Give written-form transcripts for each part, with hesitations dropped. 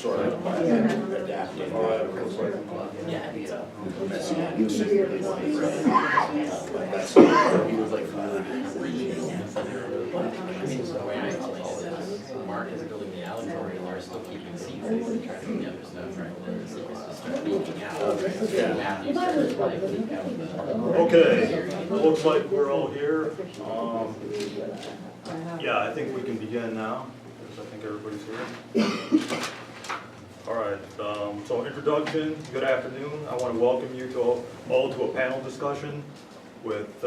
sort of adapting. That's He was like the way I explain it is, Mark is building the allegory, and they're still keeping seats and he's trying to do the other stuff, right? And then the secrets just start leaking out. Matthew starts like leaking out the. Okay, looks like we're all here. Yeah, I think we can begin now, because I think everybody's here. All right, so introduction, good afternoon. I want to welcome you to all to a panel discussion with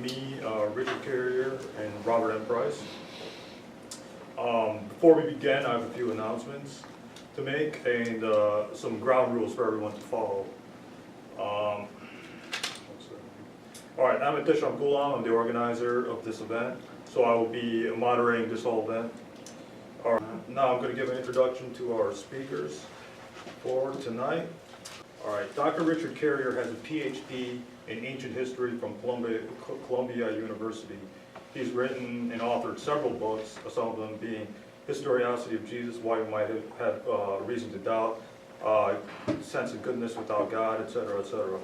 me, Richard Carrier, and Robert M. Price. Before we begin, I have a few announcements to make and some ground rules for everyone to follow. All right, I'm Ehteshaam Gulam. I'm the organizer of this event, so I will be moderating this whole event. All right, now I'm going to give an introduction to our speakers for tonight. All right, Dr. Richard Carrier has a PhD in ancient history from Columbia University. He's written and authored several books, some of them being Historicity of Jesus, Why We Might Have Reason to Doubt, Sense of Goodness Without God, etc., etc.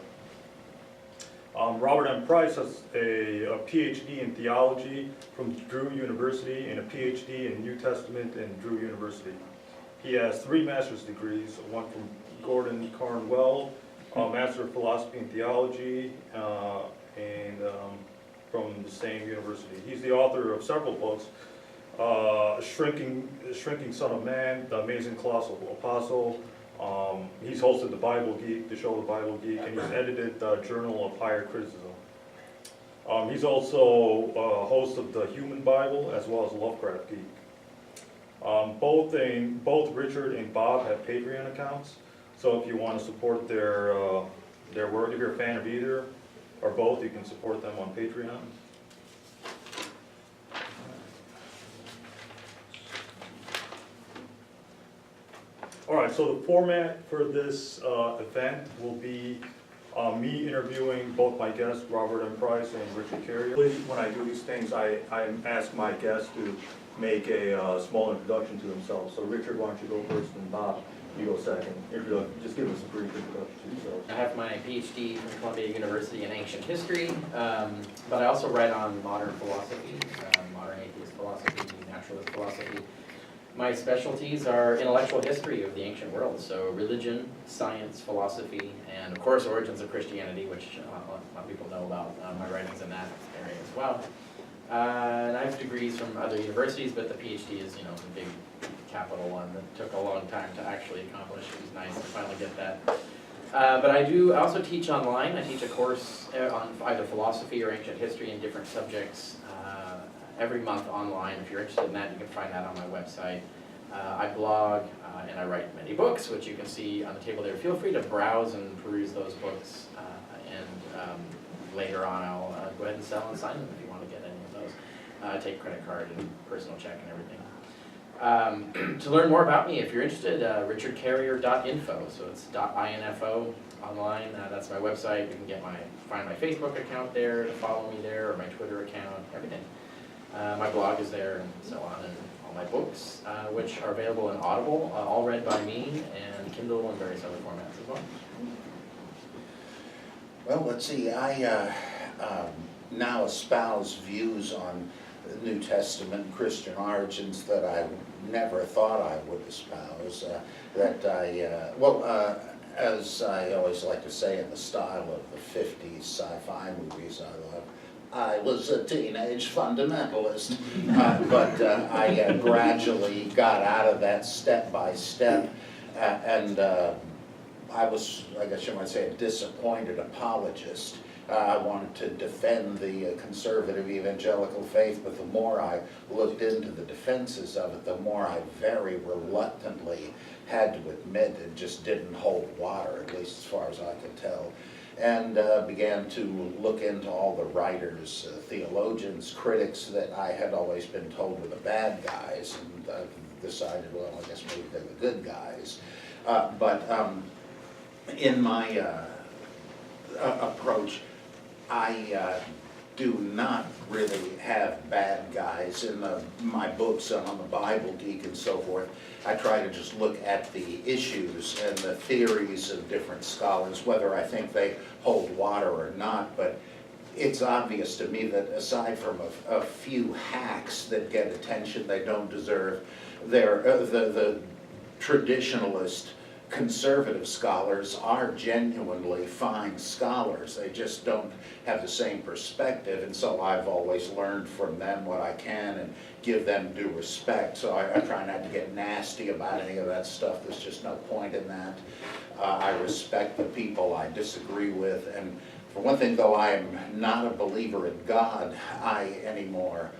Robert M. Price has a PhD in theology from Drew University and a PhD in New Testament in Drew University. He has 3 master's degrees, one from Gordon Cornwell, Master of Philosophy and Theology, and from the same university. He's the author of several books, Shrinking Son of Man, The Amazing Colossal Apostle. He's hosted the Bible Geek, the show The Bible Geek, and he's edited the Journal of Higher Criticism. He's also host of the Human Bible as well as Lovecraft Geek. Both Richard and Bob have Patreon accounts, so if you want to support their work, if you're a fan of either or both, you can support them on Patreon. All right, so the format for this event will be me interviewing both my guests, Robert M. Price and Richard Carrier. When I do these things, I ask my guests to make a small introduction to themselves. So Richard, why don't you go first, and Bob, you go second. Just give us a brief introduction to yourselves. I have my PhD from Columbia University in ancient history, but I also write on modern philosophy, modern atheist philosophy, naturalist philosophy. My specialties are intellectual history of the ancient world, so religion, science, philosophy, and of course origins of Christianity, which a lot of people know about my writings in that area as well. And I have degrees from other universities, but the PhD is, the big capital one that took a long time to actually accomplish. It was nice to finally get that. But I also teach online. I teach a course on either philosophy or ancient history in different subjects every month online. If you're interested in that, you can find that on my website. I blog and I write many books, which you can see on the table there. Feel free to browse and peruse those books, and later on I'll go ahead and sell and sign them if you want to get any of those. I take credit card and personal check and everything. To learn more about me, if you're interested, richardcarrier.info, so it's .info online. That's my website. You can find my Facebook account there, to follow me there, or my Twitter account, everything. My blog is there, and so on, and all my books, which are available in Audible, all read by me, and Kindle and various other formats as well. Well, let's see, I now espouse views on the New Testament Christian origins that I never thought I would espouse. As I always like to say in the style of the 50s sci-fi movies I love, I was a teenage fundamentalist, but I gradually got out of that step by step, and I was, I guess you might say, a disappointed apologist. I wanted to defend the conservative evangelical faith, but the more I looked into the defenses of it, the more I very reluctantly had to admit it just didn't hold water, at least as far as I could tell. And began to look into all the writers, theologians, critics that I had always been told were the bad guys, and decided, well, I guess maybe they're the good guys. But in my approach, I do not really have bad guys. In my books on the Bible geek and so forth, I try to just look at the issues and the theories of different scholars, whether I think they hold water or not. But it's obvious to me that aside from a few hacks that get attention they don't deserve, the traditionalist conservative scholars are genuinely fine scholars. They just don't have the same perspective, and so I've always learned from them what I can and give them due respect. So I try not to get nasty about any of that stuff. There's just no point in that. I respect the people I disagree with, and for one thing, though I am not a believer in God anymore,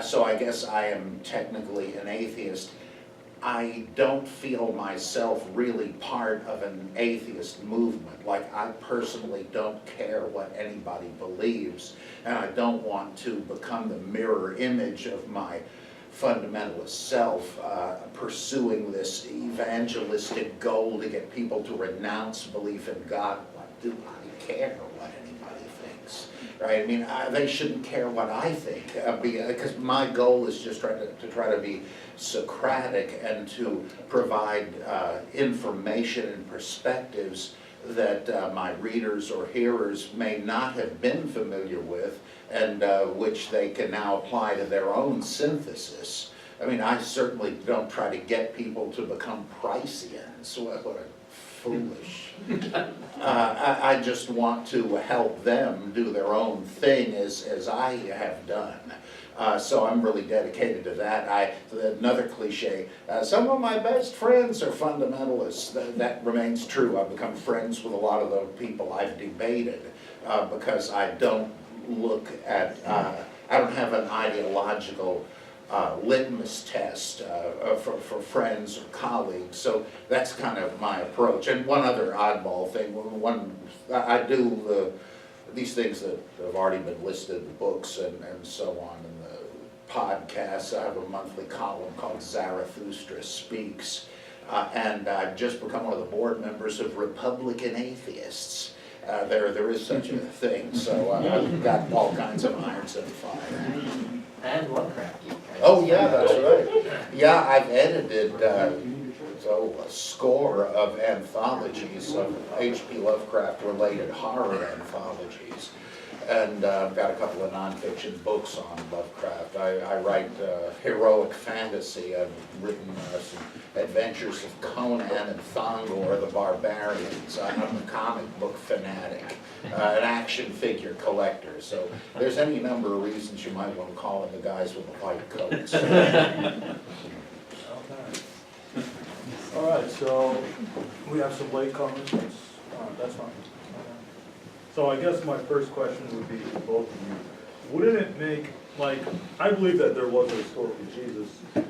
so I guess I am technically an atheist. I don't feel myself really part of an atheist movement. Like, I personally don't care what anybody believes, and I don't want to become the mirror image of my fundamentalist self, pursuing this evangelistic goal to get people to renounce belief in God. What do I care what anybody thinks? Right? I mean, they shouldn't care what I think, because my goal is just to try to be Socratic and to provide information and perspectives that my readers or hearers may not have been familiar with, and which they can now apply to their own synthesis. I mean, I certainly don't try to get people to become Priceans. What a foolish. I just want to help them do their own thing as I have done. So I'm really dedicated to that. Another cliche, some of my best friends are fundamentalists. That remains true. I've become friends with a lot of the people I've debated because I don't look at, I don't have an ideological litmus test for friends or colleagues. So that's kind of my approach. And one other oddball thing, I do these things that have already been listed in books and so on in the podcasts. I have a monthly column called Zarathustra Speaks, and I've just become one of the board members of Republican Atheists. There is such a thing, so I've got all kinds of irons in the fire. And Lovecraft. Oh yeah, that's right. Yeah, I've edited a score of anthologies of H.P. Lovecraft-related horror anthologies, and I've got a couple of nonfiction books on Lovecraft. I write heroic fantasy. I've written some adventures of Conan and Thongor the Barbarians. I'm a comic book fanatic, an action figure collector. So there's any number of reasons you might want to call in the guys with the white coats. All right, so we have some late comments. That's fine. So I guess my first question would be to both of you. Wouldn't it make, like, I believe that there was a historical Jesus, and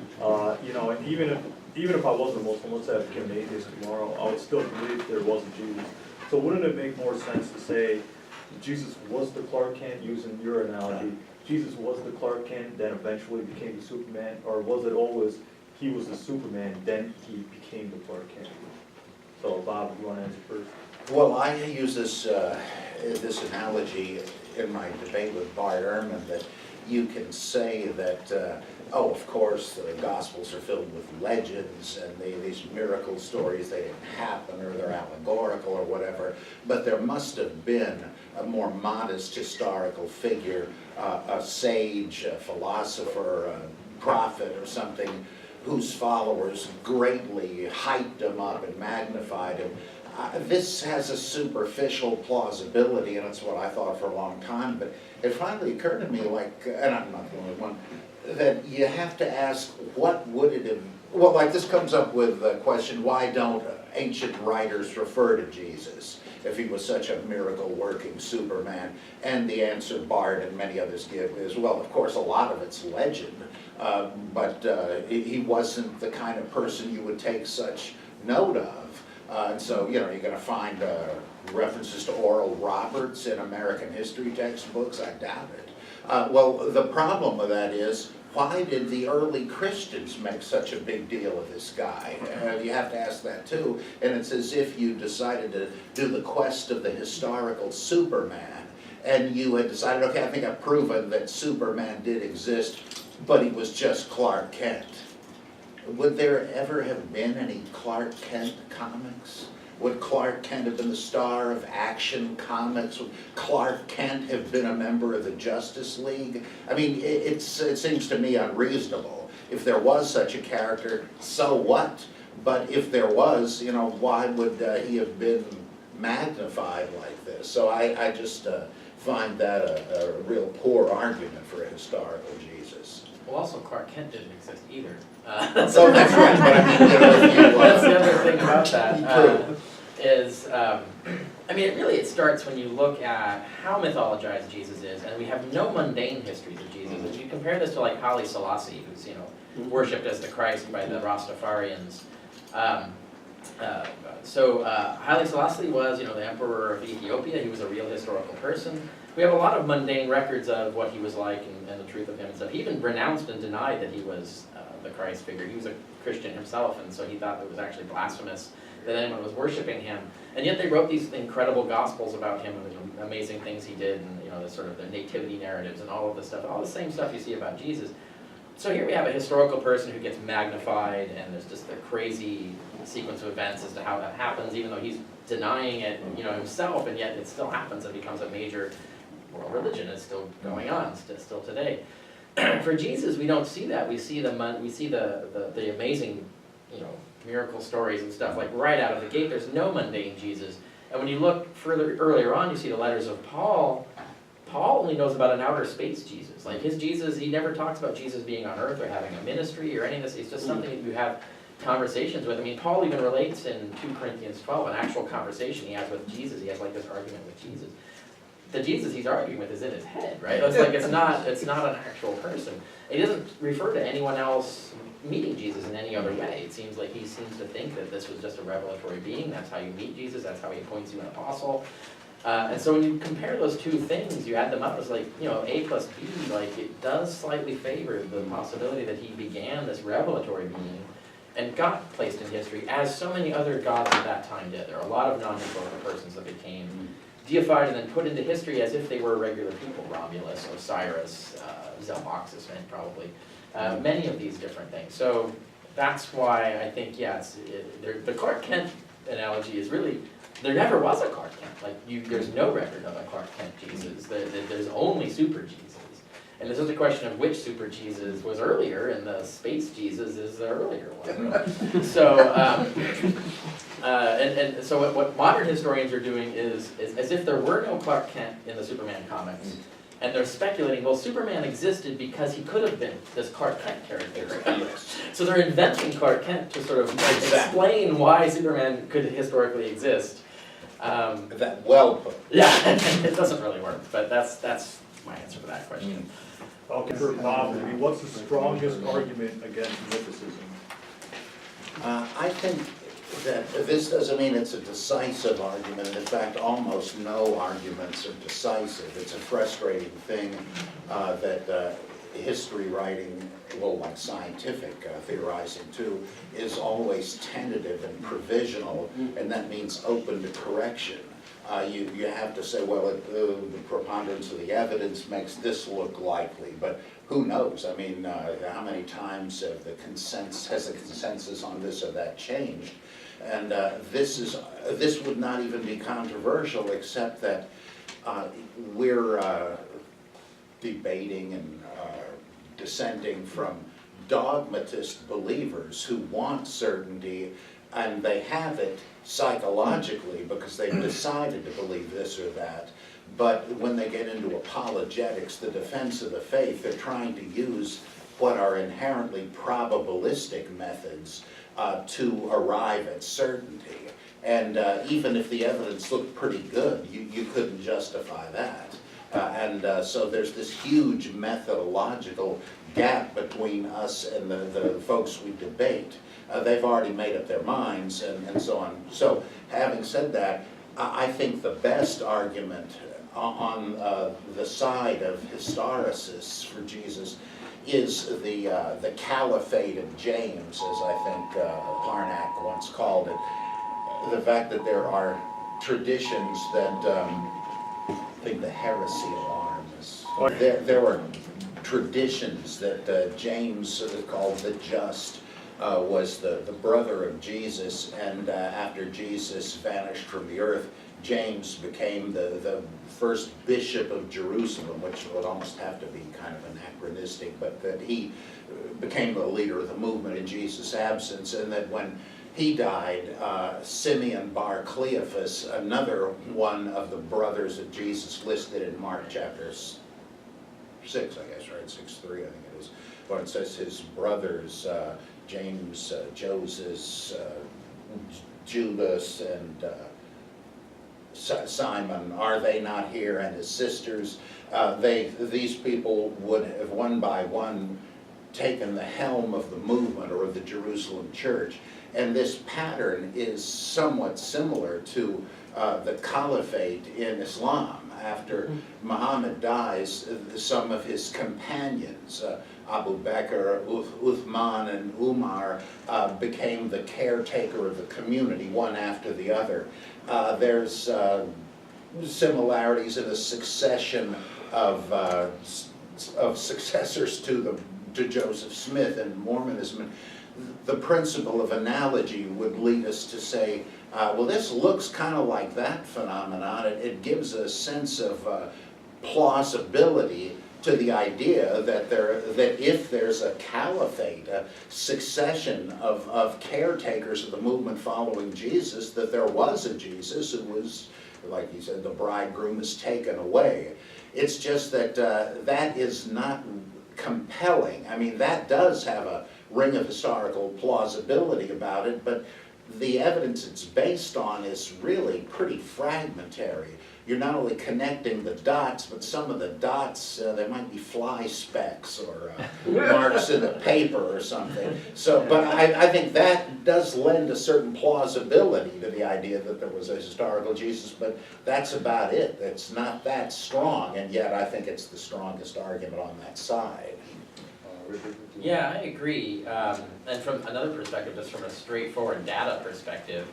even if I wasn't a Muslim, let's say I became an atheist tomorrow, I would still believe there was a Jesus. So wouldn't it make more sense to say Jesus was the Clark Kent, using your analogy, Jesus was the Clark Kent, then eventually became the Superman, or was it always he was the Superman, then he became the Clark Kent? So Bob, you want to answer first? Well, I use this analogy in my debate with Bart Ehrman, that you can say that, of course, the Gospels are filled with legends and these miracle stories, they didn't happen or they're allegorical or whatever, but there must have been a more modest historical figure, a sage, a philosopher, a prophet or something, whose followers greatly hyped him up and magnified him. This has a superficial plausibility, and it's what I thought for a long time, but it finally occurred to me, and I'm not the only one, that you have to ask, what would it have, well, this comes up with the question, why don't ancient writers refer to Jesus if he was such a miracle-working Superman? And the answer Bart and many others give is, well, of course, a lot of it's legend, but he wasn't the kind of person you would take such note of. And so, you're going to find references to Oral Roberts in American history textbooks? I doubt it. Well, the problem with that is, why did the early Christians make such a big deal of this guy? You have to ask that too. And it's as if you decided to do the quest of the historical Superman, and you had decided, okay, I think I've proven that Superman did exist, but he was just Clark Kent. Would there ever have been any Clark Kent comics? Would Clark Kent have been the star of Action Comics? Would Clark Kent have been a member of the Justice League? I mean, it seems to me unreasonable. If there was such a character, so what? But if there was, you know, why would he have been magnified like this? So I just find that a real poor argument for a historical Jesus. Well, also Clark Kent didn't exist either. So that's right, but I mean, you know, if you, That's the other thing about that, True. is, I mean, it starts when you look at how mythologized Jesus is, and we have no mundane histories of Jesus. If you compare this to like Haile Selassie, who's, you know, worshipped as the Christ by the Rastafarians. Haile Selassie was, you know, the emperor of Ethiopia. He was a real historical person. We have a lot of mundane records of what he was like and the truth of him and stuff. He even renounced and denied that he was the Christ figure. He was a Christian himself, and so he thought it was actually blasphemous that anyone was worshiping him. And yet they wrote these incredible gospels about him and the amazing things he did, and, you know, the sort of the nativity narratives and all of this stuff, all the same stuff you see about Jesus. So here we have a historical person who gets magnified, and there's just a crazy sequence of events as to how that happens, even though he's denying it, you know, himself, and yet it still happens and becomes a major world religion. Is still going on, still today. For Jesus, we don't see that. We see the amazing, you know, miracle stories and stuff like right out of the gate. There's no mundane Jesus. And when you look further earlier on, you see the letters of Paul. Paul only knows about an outer space Jesus. Like his Jesus, he never talks about Jesus being on earth or having a ministry or any of this. It's just something that you have conversations with. I mean, Paul even relates in 2 Corinthians 12, an actual conversation he has with Jesus. He has like this argument with Jesus. The Jesus he's arguing with is in his head, right? It's like it's not an actual person. He doesn't refer to anyone else meeting Jesus in any other way. It seems like he seems to think that this was just a revelatory being. That's how you meet Jesus. That's how he appoints you an apostle. And so when you compare those two things, you add them up, it's like, you know, A plus B, like it does slightly favor the possibility that he began this revelatory being and got placed in history, as so many other gods of that time did. There are a lot of non-historical persons that became deified and then put into history as if they were regular people. Romulus, Osiris, Zalmoxis, probably. Many of these different things. So that's why I think, yes, the Clark Kent analogy is really, there never was a Clark Kent. Like, there's no record of a Clark Kent Jesus. There's only Super Jesus. And this is a question of which Super Jesus was earlier, and the Space Jesus is the earlier one. So, so what modern historians are doing is as if there were no Clark Kent in the Superman comics, and they're speculating, well, Superman existed because he could have been this Clark Kent character. Yes. So they're inventing Clark Kent to sort of explain why Superman could historically exist. That well put. Yeah, it doesn't really work, but that's my answer to that question. Okay, for Bob, maybe what's the strongest argument against mythicism? I think that this doesn't mean it's a decisive argument. In fact, almost no arguments are decisive. It's a frustrating thing that history writing, well, like scientific theorizing too, is always tentative and provisional, and that means open to correction. You have to say, well, the preponderance of the evidence makes this look likely, but who knows? I mean, how many times has the consensus on this or that changed? And this would not even be controversial, except that we're debating and dissenting from dogmatist believers who want certainty, and they have it psychologically because they've decided to believe this or that. But when they get into apologetics, the defense of the faith, they're trying to use what are inherently probabilistic methods to arrive at certainty. And even if the evidence looked pretty good, you couldn't justify that. So there's this huge methodological gap between us and the folks we debate. They've already made up their minds and so on. So having said that, I think the best argument on the side of historicists for Jesus is the caliphate of James, as I think Harnack once called it. The fact that there are traditions that, I think the heresy alarm is, there were traditions that James called the just, was the brother of Jesus, and after Jesus vanished from the earth, James became the first bishop of Jerusalem, which would almost have to be kind of anachronistic, but that he became the leader of the movement in Jesus' absence, and that when he died, Simeon Bar Cleophas, another one of the brothers of Jesus listed in Mark chapter 6, I guess, right, 6:3, I think it is, when it says his brothers, James, Joseph, Judas, and Simon, are they not here, and his sisters, these people would have one by one taken the helm of the movement or of the Jerusalem church. And this pattern is somewhat similar to the caliphate in Islam. After Muhammad dies, some of his companions, Abu Bakr, Uthman, and Umar, became the caretaker of the community, one after the other. There's similarities in the succession of successors to Joseph Smith and Mormonism. The principle of analogy would lead us to say, well, this looks kind of like that phenomenon. It gives a sense of plausibility to the idea that if there's a caliphate, a succession of caretakers of the movement following Jesus, that there was a Jesus who was, like he said, the bridegroom is taken away. It's just that that is not compelling. I mean, that does have a ring of historical plausibility about it, but the evidence it's based on is really pretty fragmentary. You're not only connecting the dots, but some of the dots, there might be fly specks or marks in the paper or something. So, but I think that does lend a certain plausibility to the idea that there was a historical Jesus, but that's about it. It's not that strong, and yet I think it's the strongest argument on that side. Yeah, I agree. And from another perspective, just from a straightforward data perspective,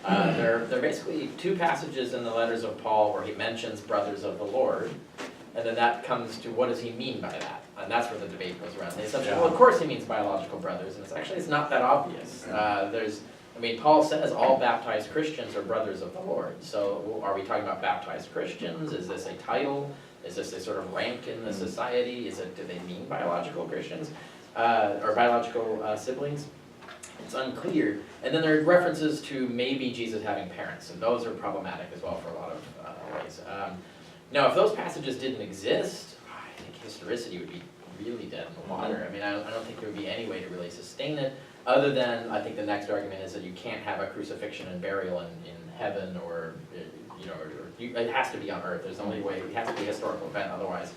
there are basically two passages in the letters of Paul where he mentions brothers of the Lord, and then that comes to what does he mean by that? And that's where the debate goes around. They say, well, of course he means biological brothers, and it's not that obvious. Paul says all baptized Christians are brothers of the Lord. So are we talking about baptized Christians? Is this a title? Is this a sort of rank in the society? Do they mean biological Christians or biological siblings? It's unclear. And then there are references to maybe Jesus having parents, and those are problematic as well for a lot of ways. Now, if those passages didn't exist, I think historicity would be really dead in the water. I mean, I don't think there would be any way to really sustain it, other than I think the next argument is that you can't have a crucifixion and burial in heaven, or it has to be on earth. There's the only way. It has to be a historical event, otherwise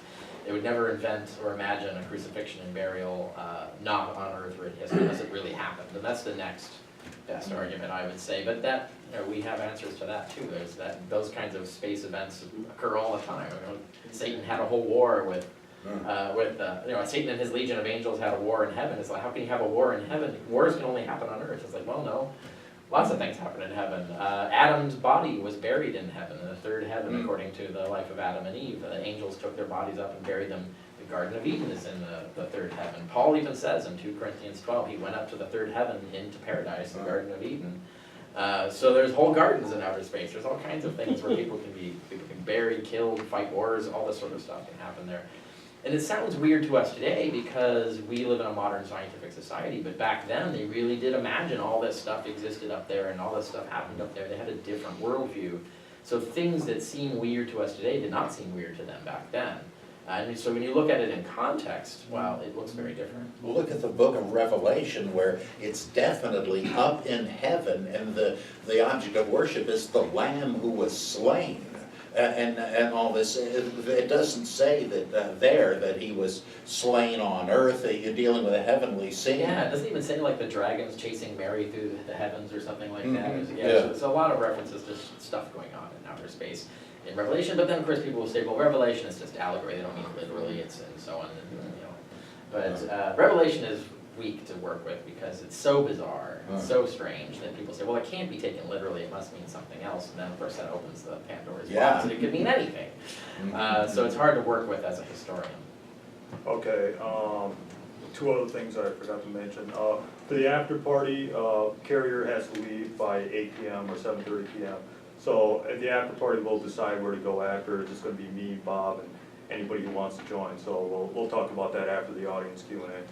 they would never invent or imagine a crucifixion and burial not on earth or in history unless it really happened. And that's the next best argument, I would say. But that we have answers to that too. There's those kinds of space events occur all the time. Satan had a whole war with Satan and his legion of angels had a war in heaven. It's like, how can you have a war in heaven? Wars can only happen on earth. It's like, well, no. Lots of things happen in heaven. Adam's body was buried in heaven, in the third heaven, according to the life of Adam and Eve. The angels took their bodies up and buried them. The Garden of Eden is in the third heaven. Paul even says in 2 Corinthians 12, he went up to the third heaven into paradise, the Garden of Eden. So there's whole gardens in outer space. There's all kinds of things where people can be buried, killed, fight wars, all this sort of stuff can happen there. And it sounds weird to us today because we live in a modern scientific society, but back then they really did imagine all this stuff existed up there and all this stuff happened up there. They had a different worldview. So things that seem weird to us today did not seem weird to them back then. And so when you look at it in context, well, it looks very different. Well, look at the book of Revelation, where it's definitely up in heaven, and the object of worship is the Lamb who was slain. And all this, it doesn't say that he was slain on earth, that you're dealing with a heavenly scene. Yeah, it doesn't even say like the dragons chasing Mary through the heavens or something like that. So there's a lot of references to stuff going on in outer space in Revelation, but then of course people will say, well, Revelation is just allegory, they don't mean it literally, and so on. But Revelation is weak to work with because it's so bizarre, and so strange that people say, well, it can't be taken literally, it must mean something else, and then of course that opens the Pandora's box, and it could mean anything. So it's hard to work with as a historian. Okay, two other things I forgot to mention. For the after party, carrier has to leave by 8 p.m. or 7:30 p.m. So at the after party, we'll decide where to go after. It's just going to be me, Bob, and anybody who wants to join. So we'll talk about that after the audience Q&A.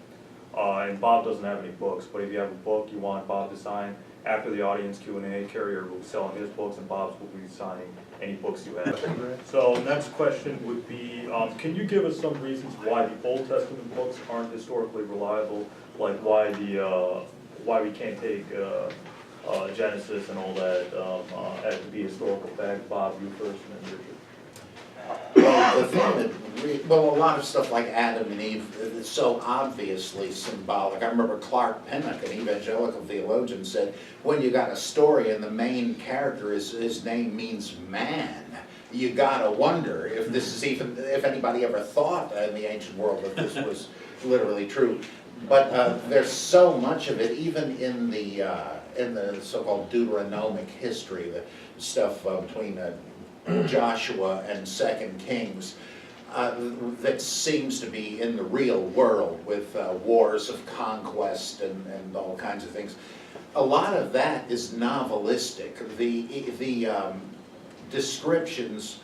And Bob doesn't have any books, but if you have a book you want Bob to sign, after the audience Q&A, carrier will be selling his books and Bob's will be signing any books you have. So next question would be, can you give us some reasons why the Old Testament books aren't historically reliable? Like why we can't take Genesis and all that as to be historical fact? Bob, you first and then Richard. Well, the thing that, a lot of stuff like Adam and Eve is so obviously symbolic. I remember Clark Pinnock, an evangelical theologian, said, when you got a story and the main character his name means man, you gotta wonder if this is if anybody ever thought in the ancient world that this was literally true. But there's so much of it, even in the so-called Deuteronomic history, the stuff between Joshua and 2 Kings, that seems to be in the real world with wars of conquest and all kinds of things. A lot of that is novelistic. The descriptions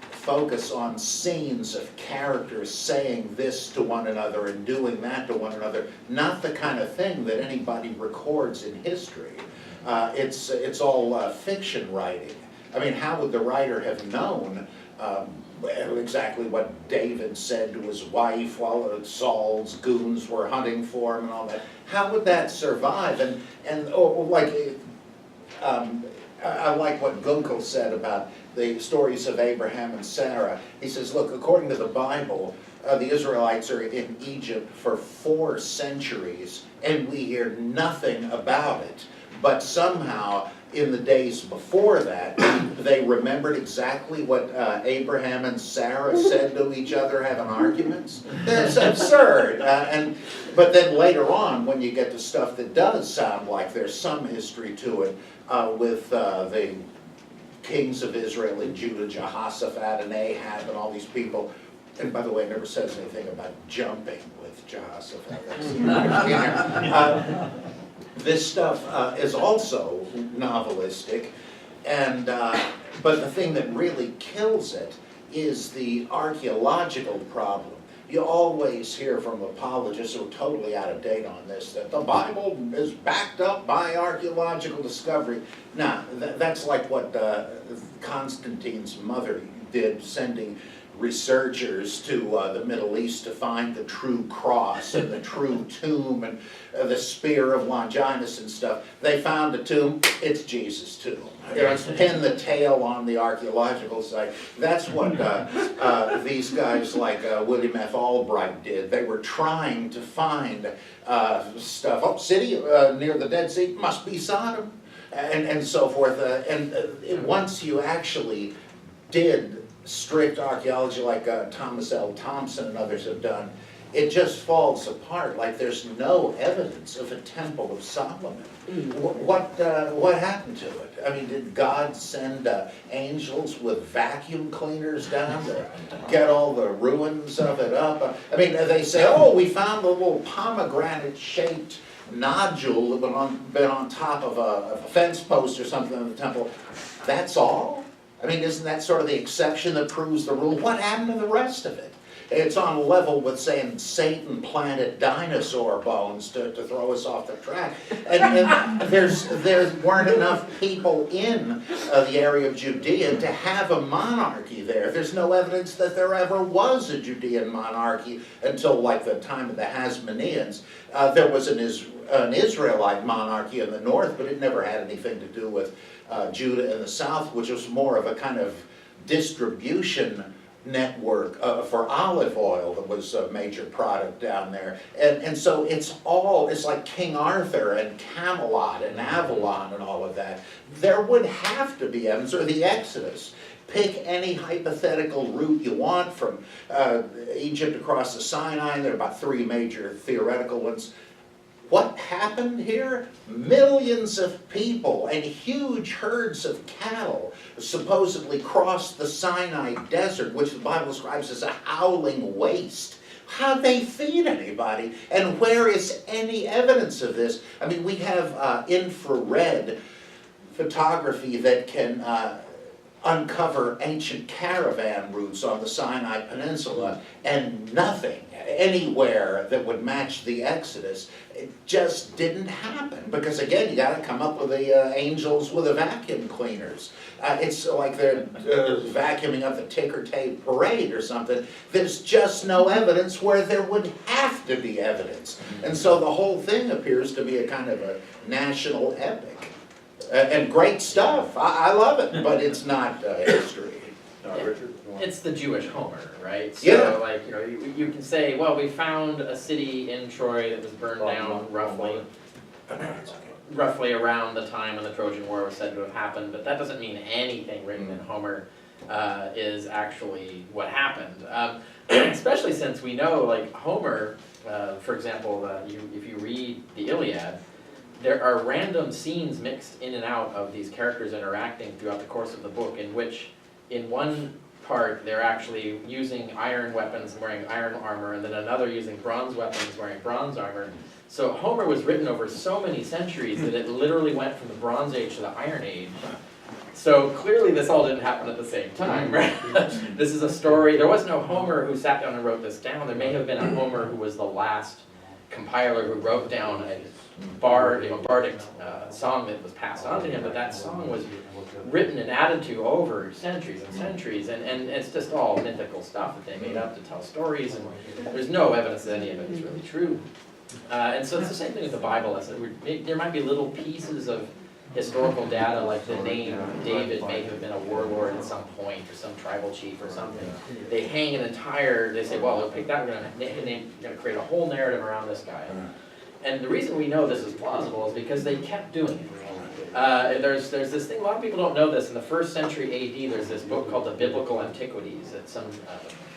focus on scenes of characters saying this to one another and doing that to one another, not the kind of thing that anybody records in history. It's all fiction writing. I mean, how would the writer have known exactly what David said to his wife while Saul's goons were hunting for him and all that? How would that survive? I like what Gunkel said about the stories of Abraham and Sarah. He says, look, according to the Bible, the Israelites are in Egypt for 4 centuries, and we hear nothing about it. But somehow, in the days before that, they remembered exactly what Abraham and Sarah said to each other having arguments. It's absurd. But then later on, when you get to stuff that does sound like there's some history to it, with the kings of Israel and Judah, Jehoshaphat and Ahab and all these people. And by the way, it never says anything about jumping with Jehoshaphat. This stuff is also novelistic, and but the thing that really kills it is the archaeological problem. You always hear from apologists who are totally out of date on this, that the Bible is backed up by archaeological discovery. Now, that's like what Constantine's mother did, sending researchers to the Middle East to find the true cross and the true tomb and the spear of Longinus and stuff. They found a tomb, it's Jesus' tomb. Let's pin the tail on the archaeological site. That's what these guys like William F. Albright did. They were trying to find stuff. Oh, city near the Dead Sea, must be Sodom, and so forth. Once you actually did strict archaeology like Thomas L. Thompson and others have done, it just falls apart. Like there's no evidence of a Temple of Solomon. What happened to it? I mean, did God send angels with vacuum cleaners down to get all the ruins of it up? I mean, they say, oh, we found a little pomegranate-shaped nodule that had been on top of a fence post or something in the temple. That's all? I mean, isn't that sort of the exception that proves the rule? What happened to the rest of it? It's on level with saying Satan planted dinosaur bones to throw us off the track. And there weren't enough people in the area of Judea to have a monarchy there. There's no evidence that there ever was a Judean monarchy until like the time of the Hasmoneans. There was an Israelite monarchy in the north, but it never had anything to do with Judah in the south, which was more of a kind of distribution network for olive oil that was a major product down there. And so it's like King Arthur and Camelot and Avalon and all of that. There would have to be evidence, or the Exodus. Pick any hypothetical route you want from Egypt across the Sinai. There are about 3 major theoretical ones. What happened here? Millions of people and huge herds of cattle supposedly crossed the Sinai desert, which the Bible describes as a howling waste. How'd they feed anybody? And where is any evidence of this? I mean, we have infrared photography that can uncover ancient caravan routes on the Sinai Peninsula, and nothing anywhere that would match the Exodus. It just didn't happen, because again, you got to come up with the angels with the vacuum cleaners. It's like they're vacuuming up the ticker tape parade or something. There's just no evidence where there would have to be evidence. And so the whole thing appears to be a kind of a national epic. And great stuff, I love it, but it's not history. Richard? It's the Jewish Homer, right? So, Yeah. like, you know, you can say, well, we found a city in Troy that was burned down roughly around the time when the Trojan War was said to have happened, but that doesn't mean anything written in Homer is actually what happened. Especially since we know, like, Homer, for example, if you read the Iliad, there are random scenes mixed in and out of these characters interacting throughout the course of the book, in which, in one part, they're actually using iron weapons and wearing iron armor, and then another using bronze weapons wearing bronze armor. So Homer was written over so many centuries that it literally went from the Bronze Age to the Iron Age. So clearly this all didn't happen at the same time, right? This is a story. There was no Homer who sat down and wrote this down. There may have been a Homer who was the last compiler who wrote down a bardic song that was passed on to him, but that song was written and added to over centuries and centuries, and it's just all mythical stuff that they made up to tell stories, and there's no evidence that any of it is really true. And so it's the same thing with the Bible. There might be little pieces of historical data, like the name David may have been a warlord at some point, or some tribal chief or something. They hang an entire, they say, well, we'll pick that, we're gonna create a whole narrative around this guy. And the reason we know this is plausible is because they kept doing it. There's this thing, a lot of people don't know this, in the 1st century AD, there's this book called the Biblical Antiquities that some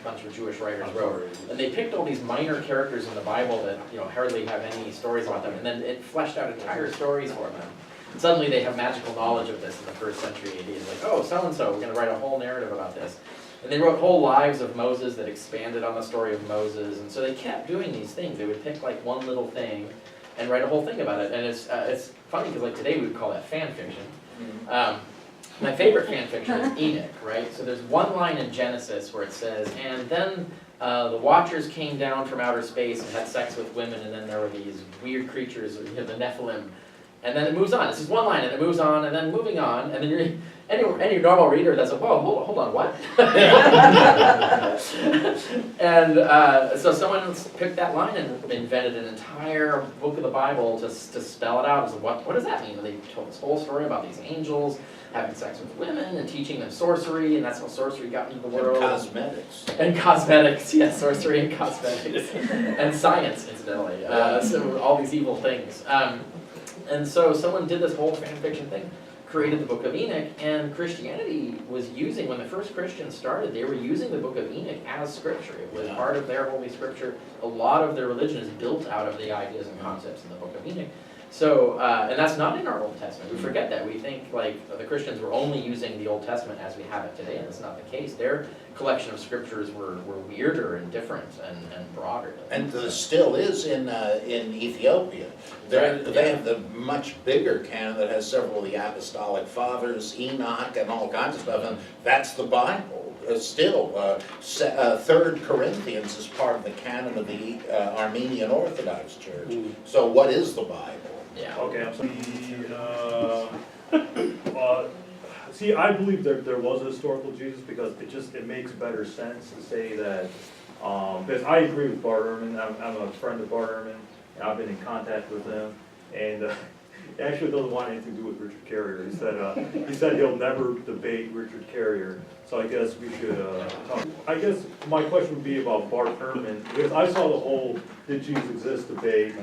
bunch of Jewish writers wrote. And they picked all these minor characters in the Bible that, you know, hardly have any stories about them, and then it fleshed out entire stories for them. And suddenly they have magical knowledge of this in the 1st century AD. It's like, oh, so-and-so, we're going to write a whole narrative about this. And they wrote whole lives of Moses that expanded on the story of Moses, and so they kept doing these things. They would pick like one little thing and write a whole thing about it. And it's funny because like today we would call that fan fiction. My favorite fan fiction is Enoch, right? So there's one line in Genesis where it says, and then the Watchers came down from outer space and had sex with women, and then there were these weird creatures, you know, the Nephilim. And then it moves on. This is one line, and it moves on, and then moving on, and then any normal reader does it. Whoa, hold on, what? And so someone picked that line and invented an entire book of the Bible to spell it out. So what does that mean? And they told this whole story about these angels having sex with women and teaching them sorcery, and that's how sorcery got into the world. And cosmetics. And cosmetics, yes, sorcery and cosmetics. And science, incidentally. So all these evil things. And so someone did this whole fan fiction thing, created the Book of Enoch, and Christianity was using, when the first Christians started, they were using the Book of Enoch as scripture. It was part of their holy scripture. A lot of their religion is built out of the ideas and concepts in the Book of Enoch. So, and that's not in our Old Testament. We forget that. We think like the Christians were only using the Old Testament as we have it today, and that's not the case. Their collection of scriptures were weirder and different and broader. And there still is in Ethiopia. They have the much bigger canon that has several of the apostolic fathers, Enoch, and all kinds of stuff, and that's the Bible. Still, 3rd Corinthians is part of the canon of the Armenian Orthodox Church. So what is the Bible? Yeah. Okay, I'm sorry. See, I believe there was a historical Jesus because it makes better sense to say that, because I agree with Bart Ehrman. I'm a friend of Bart Ehrman, and I've been in contact with him, and he actually doesn't want anything to do with Richard Carrier. He said he'll never debate Richard Carrier, so I guess we should talk. I guess my question would be about Bart Ehrman, because I saw the whole Did Jesus Exist debate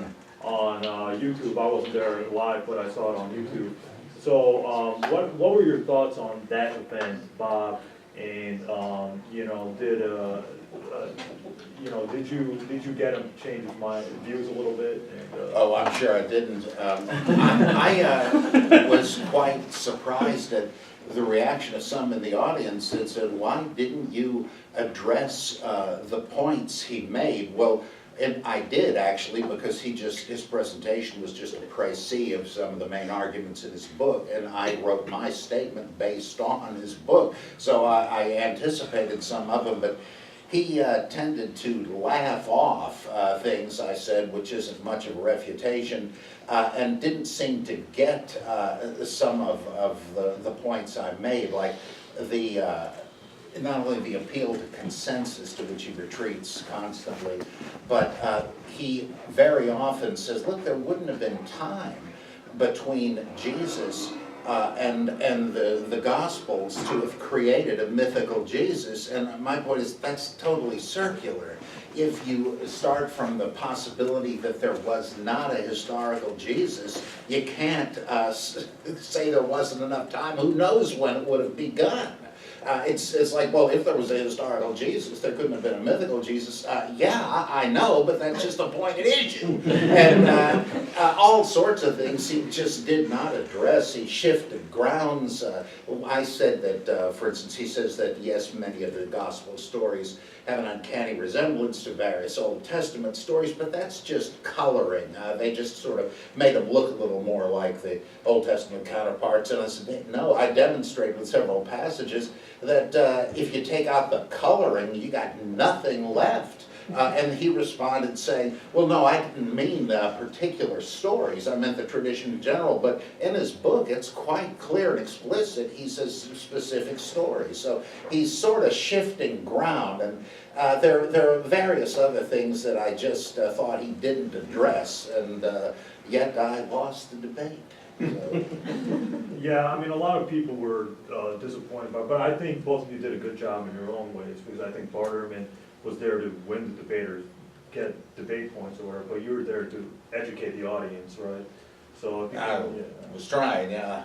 on YouTube. I wasn't there live, but I saw it on YouTube. So what were your thoughts on that event, Bob? And, you know, did you get him to change his mind, views a little bit? And, Oh, I'm sure I didn't. I was quite surprised at the reaction of some in the audience that said, why didn't you address the points he made? Well, and I did actually, because his presentation was just a précis of some of the main arguments in his book, and I wrote my statement based on his book. So I anticipated some of them, but he tended to laugh off things I said, which isn't much of a refutation, and didn't seem to get some of the points I made, like not only the appeal to consensus, to which he retreats constantly, but he very often says, look, there wouldn't have been time between Jesus and the Gospels to have created a mythical Jesus. And my point is, that's totally circular. If you start from the possibility that there was not a historical Jesus, you can't say there wasn't enough time. Who knows when it would have begun? It's like, well, if there was a historical Jesus, there couldn't have been a mythical Jesus. Yeah, I know, but that's just a point at issue. And all sorts of things he just did not address. He shifted grounds. I said that, for instance, he says that, yes, many of the gospel stories have an uncanny resemblance to various Old Testament stories, but that's just coloring. They just sort of made them look a little more like the Old Testament counterparts. And I said, no, I demonstrate with several passages that if you take out the coloring, you got nothing left. And he responded saying, well, no, I didn't mean particular stories. I meant the tradition in general. But in his book, it's quite clear and explicit. He says specific stories. So he's sort of shifting ground. And there are various other things that I just thought he didn't address. And yet I lost the debate. So. Yeah, I mean, a lot of people were disappointed but I think both of you did a good job in your own ways, because I think Bart Ehrman was there to win the debate or get debate points or whatever, but you were there to educate the audience, right? So I was trying, yeah.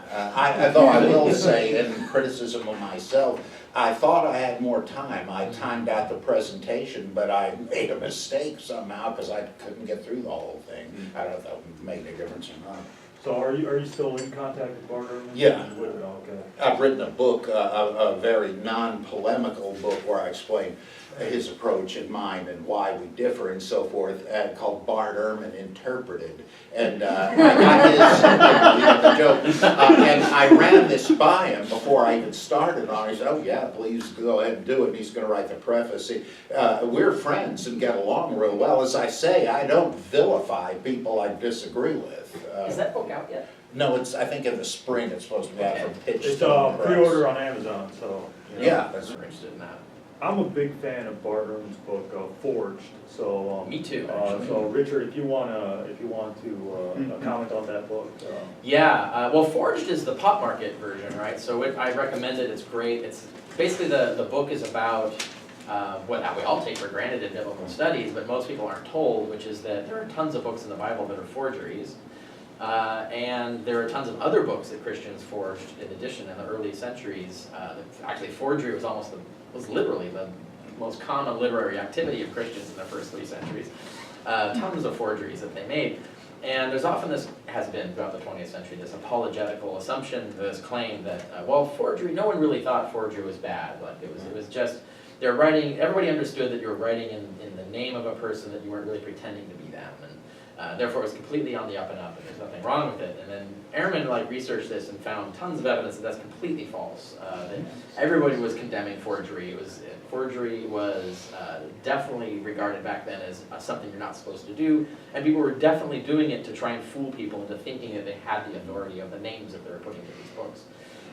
Though I will say, in criticism of myself, I thought I had more time. I timed out the presentation, but I made a mistake somehow because I couldn't get through the whole thing. I don't know if that made any difference or not. So are you still in contact with Bart Ehrman? Yeah. Okay. I've written a book, a very non-polemical book where I explain his approach and mine and why we differ and so forth, called Bart Ehrman Interpreted. And I got his, the joke, and I ran this by him before I even started on it. He said, oh yeah, please go ahead and do it. And he's going to write the preface. We're friends and get along real well. As I say, I don't vilify people I disagree with. Is that book out yet? No, it's, I think in the spring it's supposed to be out from Pitch. It's pre-order on Amazon, so. You know. Yeah, that's I'm interested in that. I'm a big fan of Bart Ehrman's book, Forged. So Me too, actually. So Richard, if you want to comment on that book. Yeah, well, Forged is the pop market version, right? So I recommend it. It's great. It's basically the book is about what we all take for granted in biblical studies, but most people aren't told, which is that there are tons of books in the Bible that are forgeries. And there are tons of other books that Christians forged in addition in the early centuries. Actually, forgery was literally the most common literary activity of Christians in the first 3 centuries. Tons of forgeries that they made. And there's often this, has been throughout the 20th century, this apologetical assumption, this claim that, well, forgery, no one really thought forgery was bad. Like it was just, they're writing, everybody understood that you were writing in the name of a person, that you weren't really pretending to be them. And therefore, it was completely on the up and up, and there's nothing wrong with it. And then Ehrman researched this and found tons of evidence that that's completely false. That everybody was condemning forgery. Forgery was definitely regarded back then as something you're not supposed to do, and people were definitely doing it to try and fool people into thinking that they had the authority of the names that they were putting in these books.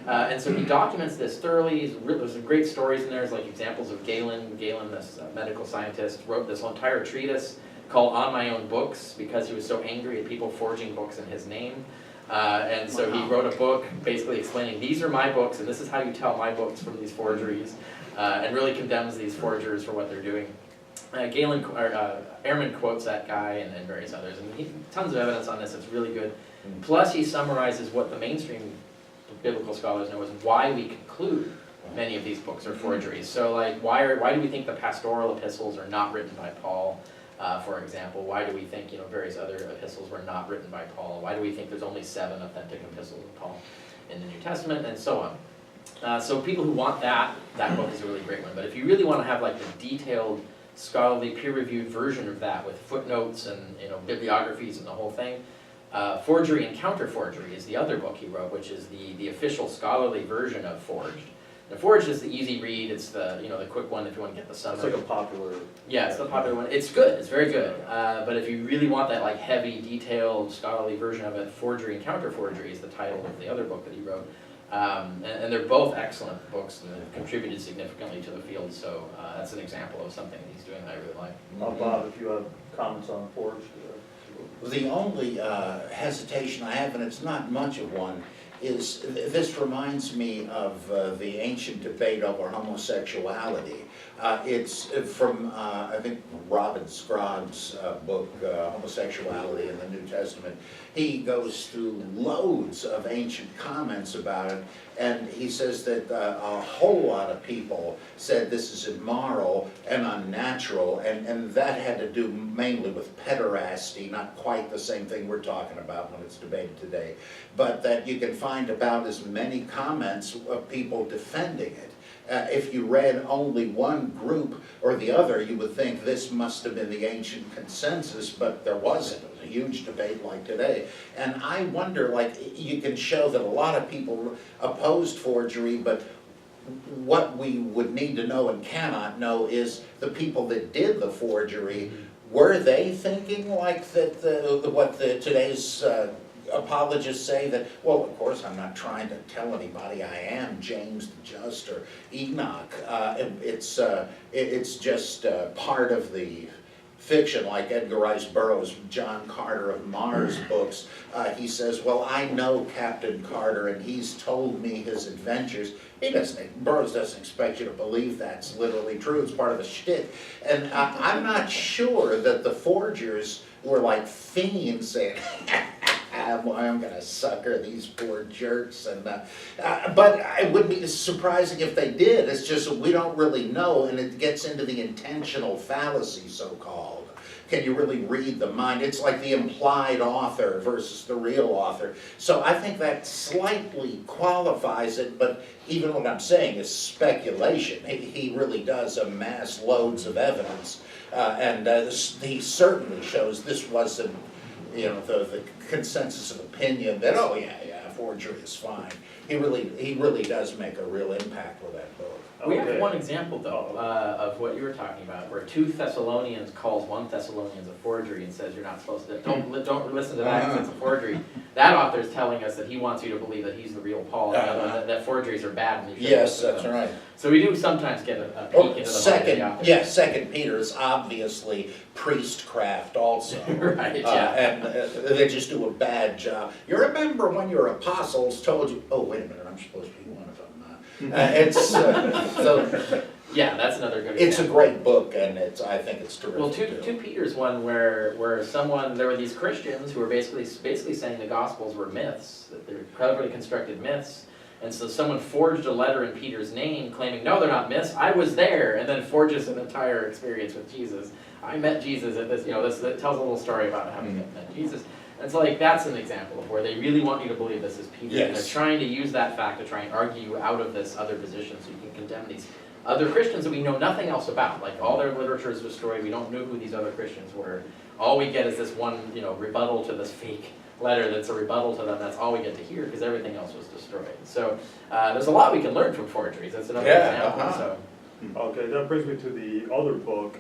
And so he documents this thoroughly. There's some great stories in there. There's like examples of Galen. Galen, this medical scientist, wrote this whole entire treatise called On My Own Books because he was so angry at people forging books in his name. And so he wrote a book basically explaining, these are my books, and this is how you tell my books from these forgeries, and really condemns these forgers for what they're doing. Ehrman quotes that guy and various others, and tons of evidence on this. It's really good. Plus, he summarizes what the mainstream biblical scholars know is why we conclude many of these books are forgeries. So like, why do we think the pastoral epistles are not written by Paul, for example? Why do we think, various other epistles were not written by Paul? Why do we think there's only 7 authentic epistles of Paul in the New Testament, and so on? So people who want that book is a really great one. But if you really want to have like the detailed, scholarly, peer-reviewed version of that with footnotes and bibliographies and the whole thing, Forgery and Counter-Forgery is the other book he wrote, which is the official scholarly version of Forged. The Forged is the easy read. It's the the quick one if you want to get the summary. It's like a popular. Yeah, it's the popular one. It's good. It's very good. But if you really want that like heavy, detailed, scholarly version of it, Forgery and Counter-Forgery is the title of the other book that he wrote. And they're both excellent books and have contributed significantly to the field. So that's an example of something that he's doing that I really like. Bob, if you have comments on Forged. The only hesitation I have, and it's not much of one, is this reminds me of the ancient debate over homosexuality. It's from, I think, Robin Scrogg's book, Homosexuality in the New Testament. He goes through loads of ancient comments about it, and he says that a whole lot of people said this is immoral and unnatural, and that had to do mainly with pederasty, not quite the same thing we're talking about when it's debated today, but that you can find about as many comments of people defending it. If you read only one group or the other, you would think this must have been the ancient consensus, but there wasn't. It was a huge debate like today. And I wonder, like, you can show that a lot of people opposed forgery, but what we would need to know and cannot know is the people that did the forgery, were they thinking like that today's apologists say that, well, of course, I'm not trying to tell anybody I am James the Just or Enoch. It's just part of the fiction, like Edgar Rice Burroughs' John Carter of Mars books. He says, well, I know Captain Carter and he's told me his adventures. Burroughs doesn't expect you to believe that's literally true. It's part of a shtick. And I'm not sure that the forgers were like fiends saying, well, I'm going to sucker these poor jerks. But it would be surprising if they did. It's just we don't really know, and it gets into the intentional fallacy, so-called. Can you really read the mind? It's like the implied author versus the real author. So I think that slightly qualifies it, but even what I'm saying is speculation. He really does amass loads of evidence, and he certainly shows this wasn't the consensus of opinion that, oh yeah, forgery is fine. He really does make a real impact with that book. We have one example, though, of what you were talking about, where 2 Thessalonians calls 1 Thessalonians a forgery and says you're not supposed to, don't listen to that because it's a forgery. That author is telling us that he wants you to believe that he's the real Paul, that forgeries are bad. And you yes, that's right. So we do sometimes get a peek into the mind of the author. Yeah, 2 Peter is obviously priestcraft also. Right, yeah. And they just do a bad job. You remember when your apostles told you, oh, wait a minute, I'm supposed to be one of them. Yeah, that's another good example. It's a great book, and I think it's terrific. Well, 2 Peter's one where there were these Christians who were basically saying the Gospels were myths, that they're cleverly constructed myths. And so someone forged a letter in Peter's name claiming, no, they're not myths, I was there, and then forges an entire experience with Jesus. I met Jesus at this, that tells a little story about how he met Jesus. And so that's an example of where they really want you to believe this is Peter. Yes. And they're trying to use that fact to try and argue you out of this other position so you can condemn these other Christians that we know nothing else about. Like all their literature is destroyed, we don't know who these other Christians were. All we get is this one, rebuttal to this fake letter that's a rebuttal to them. That's all we get to hear because everything else was destroyed. So there's a lot we can learn from forgeries. That's another example. So. Okay, that brings me to the other book.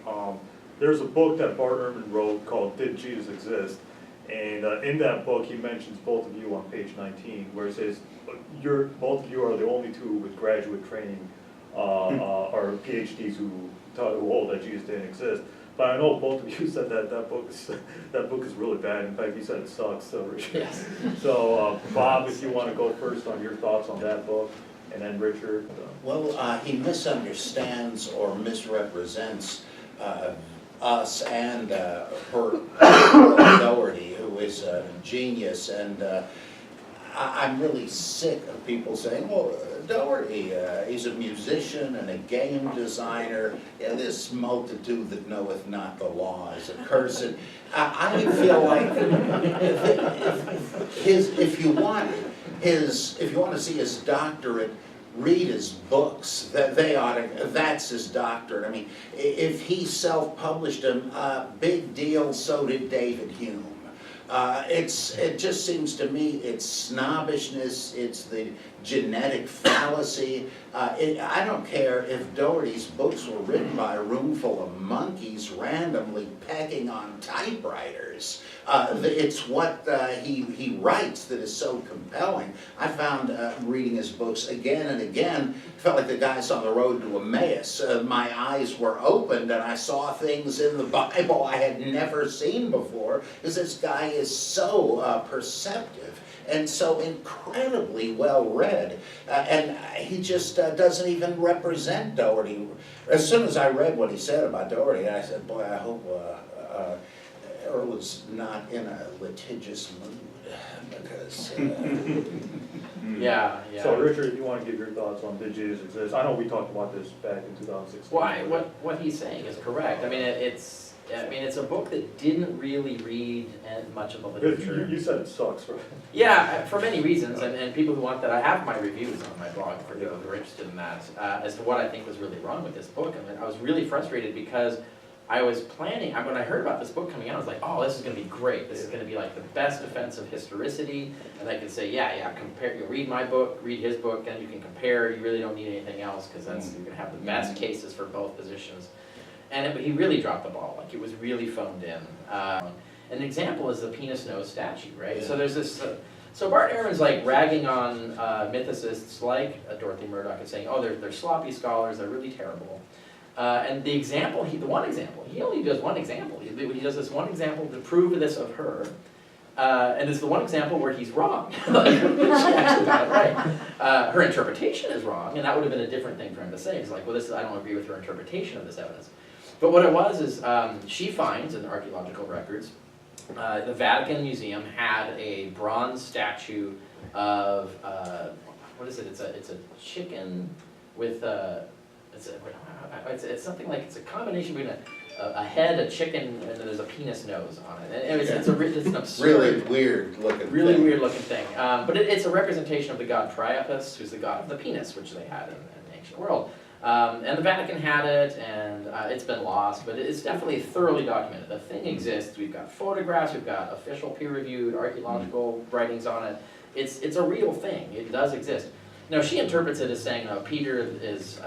There's a book that Bart Ehrman wrote called Did Jesus Exist? And in that book, he mentions both of you on page 19, where it says, both of you are the only 2 with graduate training or PhDs who hold that Jesus didn't exist. But I know both of you said that book is really bad. In fact, you said it sucks. So, Richard. Yes. So Bob, if you want to go first on your thoughts on that book, and then Richard. Well, he misunderstands or misrepresents us and her Doherty, who is a genius, and I'm really sick of people saying, well, Doherty, he's a musician and a game designer, this multitude that knoweth not the law is accursed. I feel like if you want to see his doctorate, read his books. That's his doctorate. I mean, if he self-published them, big deal, so did David Hume. It just seems to me it's snobbishness, it's the genetic fallacy. I don't care if Doherty's books were written by a room full of monkeys randomly pecking on typewriters. It's what he writes that is so compelling. I found reading his books again and again, felt like the guys on the road to Emmaus. My eyes were opened and I saw things in the Bible I had never seen before, because this guy is so perceptive and so incredibly well read, and he just doesn't even represent Doherty. As soon as I read what he said about Doherty, I said, boy, I hope Earl is not in a litigious mood, because Yeah. So Richard, if you want to give your thoughts on did Jesus exist? I know we talked about this back in 2016. Well, what he's saying is correct. I mean, it's a book that didn't really read much of the literature. You said it sucks, right? Yeah, for many reasons, and people who want that, I have my reviews on my blog for people who are interested in that, as to what I think was really wrong with this book. I mean, I was really frustrated because I was planning, when I heard about this book coming out, I was like, oh, this is going to be great. This is going to be like the best defense of historicity, and I could say, yeah, compare. You read my book, read his book, and you can compare. You really don't need anything else, because you're going to have the best cases for both positions. And he really dropped the ball. Like, it was really phoned in. An example is the penis nose statue, right? Yeah. So there's this. So Bart Ehrman's like ragging on mythicists like Dorothy Murdoch and saying, oh, they're sloppy scholars. They're really terrible. And he only does one example. He does this one example to prove this of her. And it's the one example where he's wrong. She actually got it right. Her interpretation is wrong, and that would have been a different thing for him to say. He's like, well, I don't agree with her interpretation of this evidence. But what it was is, she finds in the archaeological records, the Vatican Museum had a bronze statue of, what is it? It's a chicken with it's something like, it's a combination between a head, a chicken, and then there's a penis nose on it. And it's an absurd, really weird looking thing. But it's a representation of the god Priapus, who's the god of the penis, which they had in the ancient world. And the Vatican had it, and it's been lost, but it's definitely thoroughly documented. The thing exists. We've got photographs, we've got official peer-reviewed archaeological writings on it. It's a real thing. It does exist. Now, she interprets it as saying, Peter is,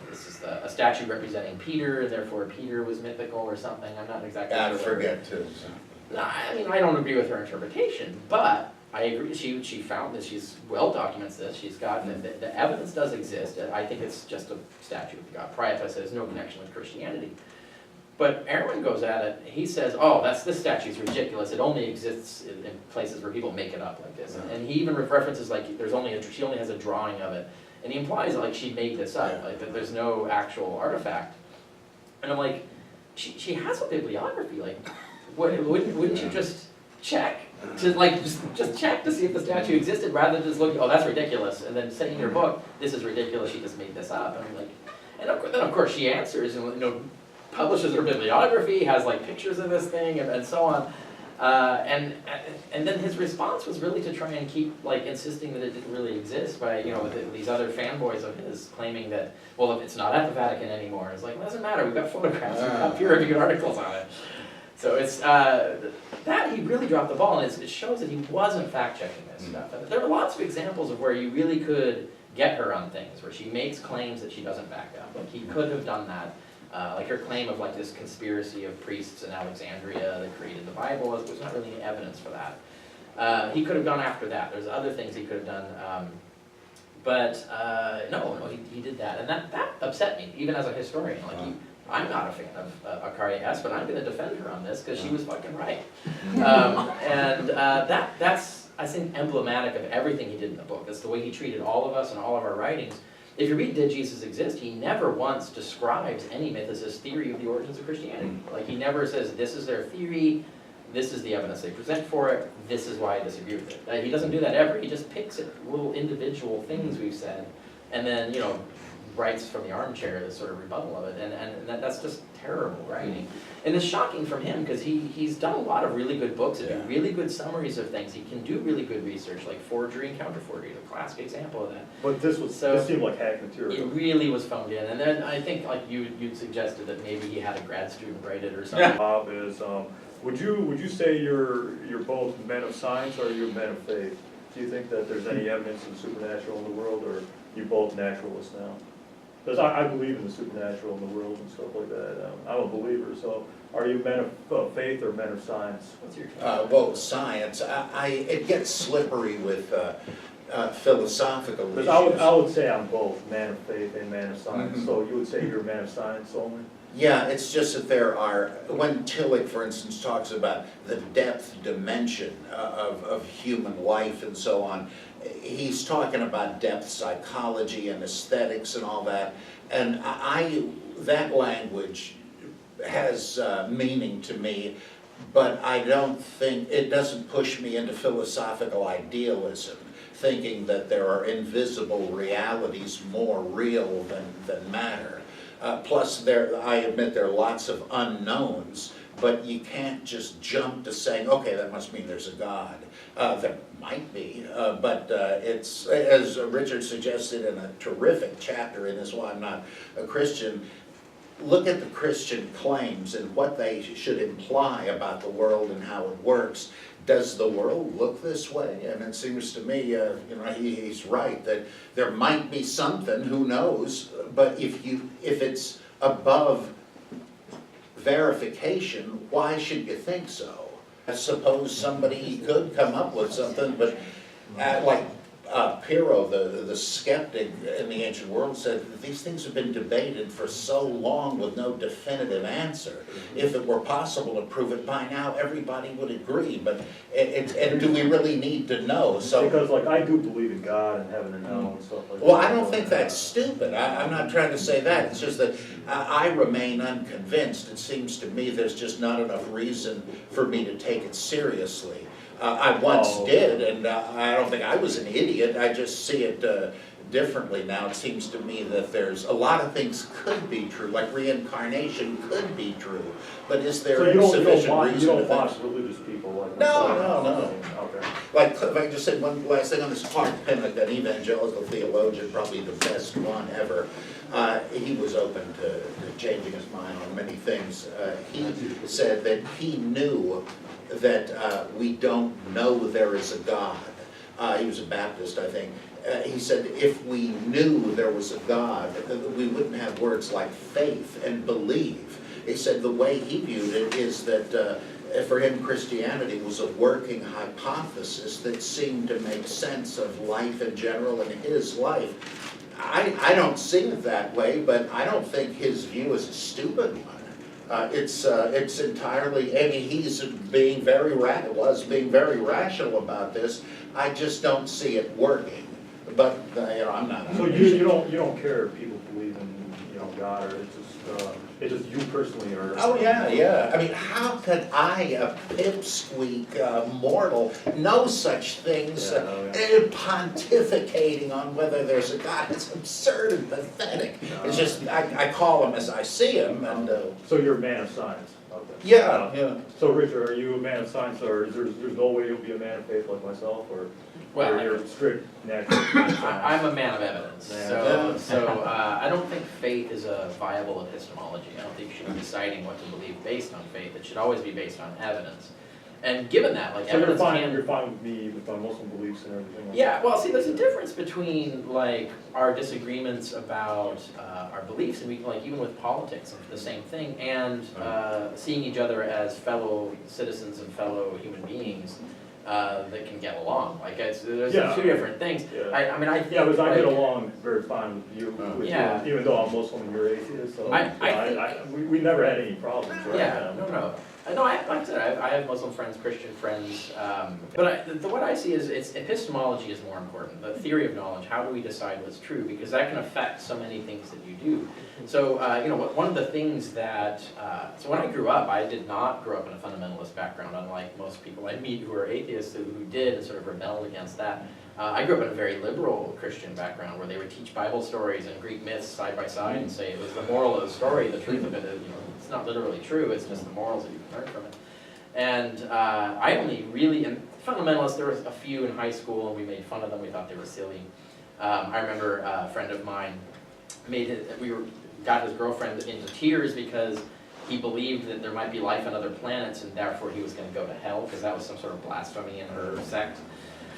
this is a statue representing Peter, therefore Peter was mythical or something. I'm not exactly sure. I forget too. No, I mean, I don't agree with her interpretation, but I agree. She found that she's well documents this. She's got the evidence does exist. I think it's just a statue of the god Priapus. It has no connection with Christianity. But Ehrman goes at it. He says, "Oh, this statue is ridiculous. It only exists in places where people make it up like this." And he even references like she only has a drawing of it, and he implies like she made this up, like that there's no actual artifact. And I'm like, she has a bibliography. Like, wouldn't you just check to like just check to see if the statue existed rather than just look, oh, that's ridiculous, and then say in your book, this is ridiculous. She just made this up. And I'm like, and then of course she answers and publishes her bibliography, has like pictures of this thing and so on. And then his response was really to try and keep like insisting that it didn't really exist by, with these other fanboys of his claiming that, well, if it's not at the Vatican anymore, it's like, well, it doesn't matter, we've got photographs, we've got peer-reviewed articles on it. So it's, that he really dropped the ball, and it shows that he wasn't fact-checking this stuff. And there were lots of examples of where you really could get her on things, where she makes claims that she doesn't back up. Like, he could have done that. Like her claim of like this conspiracy of priests in Alexandria that created the Bible, there's not really any evidence for that. He could have gone after that. There's other things he could have done. But no, he did that. And that upset me, even as a historian. Like, I'm not a fan of Akaria S., but I'm going to defend her on this because she was fucking right. That's, I think, emblematic of everything he did in the book. That's the way he treated all of us and all of our writings. If you read Did Jesus Exist, he never once describes any mythicist theory of the origins of Christianity. Like, he never says, this is their theory, this is the evidence they present for it, this is why I disagree with it. He doesn't do that ever, he just picks at little individual things we've said, and then, you know, writes from the armchair this sort of rebuttal of it, and that's just terrible writing. And it's shocking from him, because he's done a lot of really good books, and do really good summaries of things, he can do really good research, like Forgery and Counter-Forgery, the classic example of that. But this seemed like hack It material. really was phoned in, and then I think like you'd suggested that maybe he had a grad student write it or something. Bob is, would you say you're both men of science or you're men of faith? Do you think that there's any evidence of the supernatural in the world, or you both naturalists now? Because I believe in the supernatural in the world and stuff like that. I'm a believer, so are you men of faith or men of science? What's your Well, science, it gets slippery with philosophical issues. Because I would say I'm both man of faith and man of science, so you would say you're a man of science only? Yeah, it's just that there are, when Tillich, for instance, talks about the depth dimension of human life and so on, he's talking about depth psychology and aesthetics and all that, and that language has meaning to me, but I don't think, it doesn't push me into philosophical idealism, thinking that there are invisible realities more real than matter. Plus, I admit there are lots of unknowns, but you can't just jump to saying, okay, that must mean there's a God. There might be, but it's, as Richard suggested in a terrific chapter in his Why I'm Not a Christian, look at the Christian claims and what they should imply about the world and how it works. Does the world look this way? And it seems to me, he's right, that there might be something, who knows, but if it's above verification, why should you think so? I suppose somebody could come up with something, but like Pyrrho, the skeptic in the ancient world, said that these things have been debated for so long with no definitive answer. If it were possible to prove it by now, everybody would agree, but and do we really need to know? So, because like I do believe in God and heaven and hell and stuff like that. well, I don't think that's stupid. I'm not trying to say that. It's just that I remain unconvinced. It seems to me there's just not enough reason for me to take it seriously. I once did, and I don't think I was an idiot. I just see it differently now. It seems to me that there's a lot of things could be true, like reincarnation could be true, but is there sufficient reason? You don't watch religious people like No. Okay. Like, if I can just say one last thing on this Clark Pinnock, an evangelical theologian, probably the best one ever. He was open to changing his mind on many things. He said that he knew that we don't know there is a God. He was a Baptist, I think. He said if we knew there was a God, we wouldn't have words like faith and believe. He said the way he viewed it is that for him Christianity was a working hypothesis that seemed to make sense of life in general and his life. I don't see it that way, but I don't think his view is a stupid one. It's entirely, I mean, he's being very rational about this. I just don't see it working. But I'm not. So you don't care if people believe in God, or it's just you personally are. Oh yeah. I mean, how could I, a pipsqueak mortal, know such things? Pontificating on whether there's a God, it's absurd and pathetic. It's just I call him as I see him, and. So you're a man of science. Okay. Yeah. So Richard, are you a man of science, or there's no way you'll be a man of faith like myself, or? Well, you're strict natural. I'm a man of evidence, so I don't think faith is a viable epistemology. I don't think you should be deciding what to believe based on faith. It should always be based on evidence. And given that, like, so evidence you're fine with me with my Muslim beliefs and everything like that? Well, see, there's a difference between, like, our disagreements about our beliefs, and like, even with politics, the same thing, and seeing each other as fellow citizens and fellow human beings. That can get along. Like there's two different things. Yeah. I mean, I because I get along very fine with you, even though I'm Muslim and you're atheist. So we never had any problems. Right? Yeah, no. No, like I said, I have Muslim friends, Christian friends, but what I see is epistemology is more important. The theory of knowledge, how do we decide what's true? Because that can affect so many things that you do. So, one of the things that, so when I grew up, I did not grow up in a fundamentalist background, unlike most people I meet who are atheists who did and sort of rebelled against that. I grew up in a very liberal Christian background where they would teach Bible stories and Greek myths side by side and say it was the moral of the story, the truth of it is, it's not literally true, it's just the morals that you can learn from it. And I only really, and fundamentalists, there was a few in high school and we made fun of them, we thought they were silly. I remember a friend of mine got his girlfriend into tears because he believed that there might be life on other planets and therefore he was going to go to hell because that was some sort of blasphemy in her sect.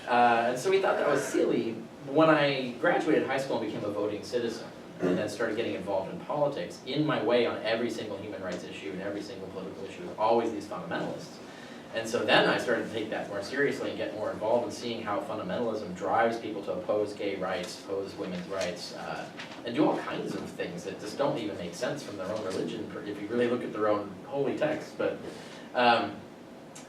And so we thought that was silly. When I graduated high school and became a voting citizen, and then started getting involved in politics, in my way on every single human rights issue and every single political issue, always these fundamentalists. And so then I started to take that more seriously and get more involved in seeing how fundamentalism drives people to oppose gay rights, oppose women's rights, and do all kinds of things that just don't even make sense from their own religion, if you really look at their own holy text. But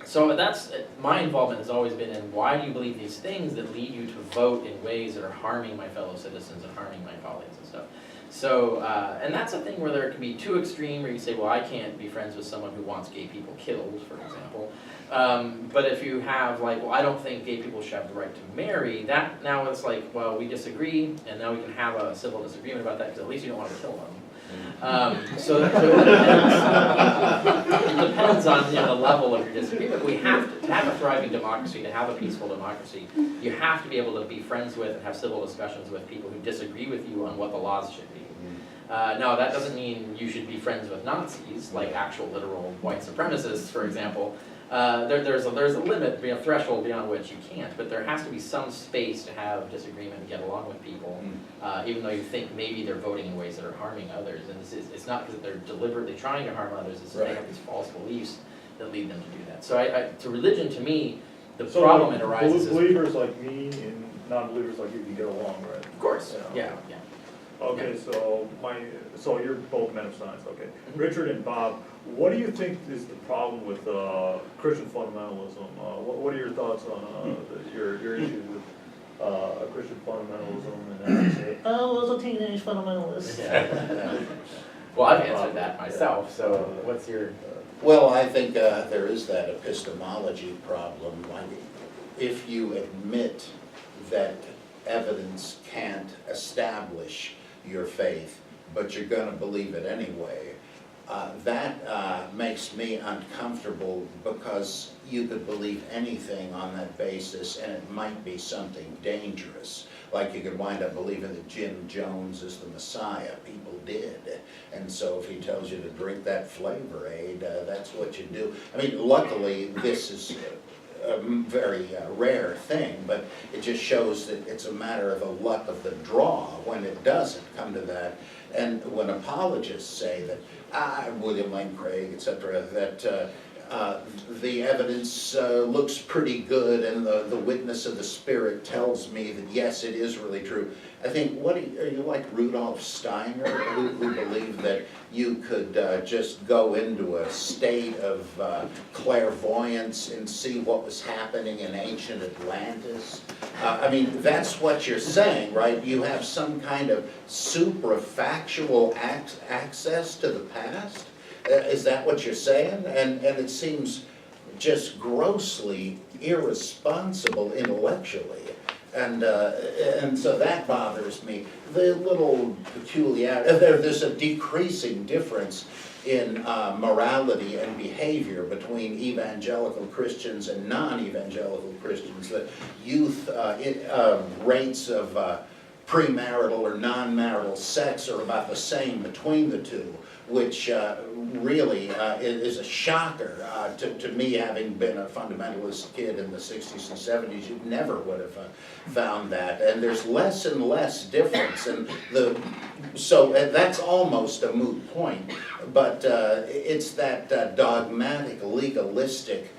so that's, my involvement has always been in why do you believe these things that lead you to vote in ways that are harming my fellow citizens and harming my colleagues and stuff. So, and that's a thing where there can be too extreme, where you say, well, I can't be friends with someone who wants gay people killed, for example. But if you have like, well, I don't think gay people should have the right to marry, that now it's like, well, we disagree, and now we can have a civil disagreement about that, because at least you don't want to kill them. So it depends on the level of your disagreement. We have to have a thriving democracy, to have a peaceful democracy, you have to be able to be friends with and have civil discussions with people who disagree with you on what the laws should be. Now, that doesn't mean you should be friends with Nazis, like actual literal white supremacists, for example. There's a limit, a threshold beyond which you can't, but there has to be some space to have disagreement and get along with people, even though you think maybe they're voting in ways that are harming others. And it's not because they're deliberately trying to harm others, it's that they have these false beliefs that lead them to do that. So to religion, to me, the problem it arises is... believers like me and non-believers like you can get along, right? Of course, yeah. Okay, so you're both men of science, okay. Richard and Bob, what do you think is the problem with Christian fundamentalism? What are your thoughts on your issues with Christian fundamentalism? And then you say, I was a teenage fundamentalist. Yeah. Well, I've answered that myself, so what's your... Well, I think there is that epistemology problem. Like, if you admit that evidence can't establish your faith, but you're going to believe it anyway, that makes me uncomfortable, because you could believe anything on that basis and it might be something dangerous. Like you could wind up believing that Jim Jones is the Messiah. People did. And so if he tells you to drink that Flavor Aid, that's what you do. I mean, luckily this is a very rare thing, but it just shows that it's a matter of the luck of the draw when it doesn't come to that. And when apologists say that, William Lane Craig, etc., that the evidence looks pretty good and the witness of the Spirit tells me that yes, it is really true. I think, are you like Rudolf Steiner, who believed that you could just go into a state of clairvoyance and see what was happening in ancient Atlantis? I mean, that's what you're saying, right? You have some kind of suprafactual access to the past? Is that what you're saying? And it seems just grossly irresponsible intellectually. And so that bothers me. The little peculiarity, there's a decreasing difference in morality and behavior between evangelical Christians and non-evangelical Christians. The youth rates of premarital or non-marital sex are about the same between the two, which really is a shocker to me, having been a fundamentalist kid in the 60s and 70s. You never would have found that. And there's less and less difference. And so that's almost a moot point. But it's that dogmatic, legalistic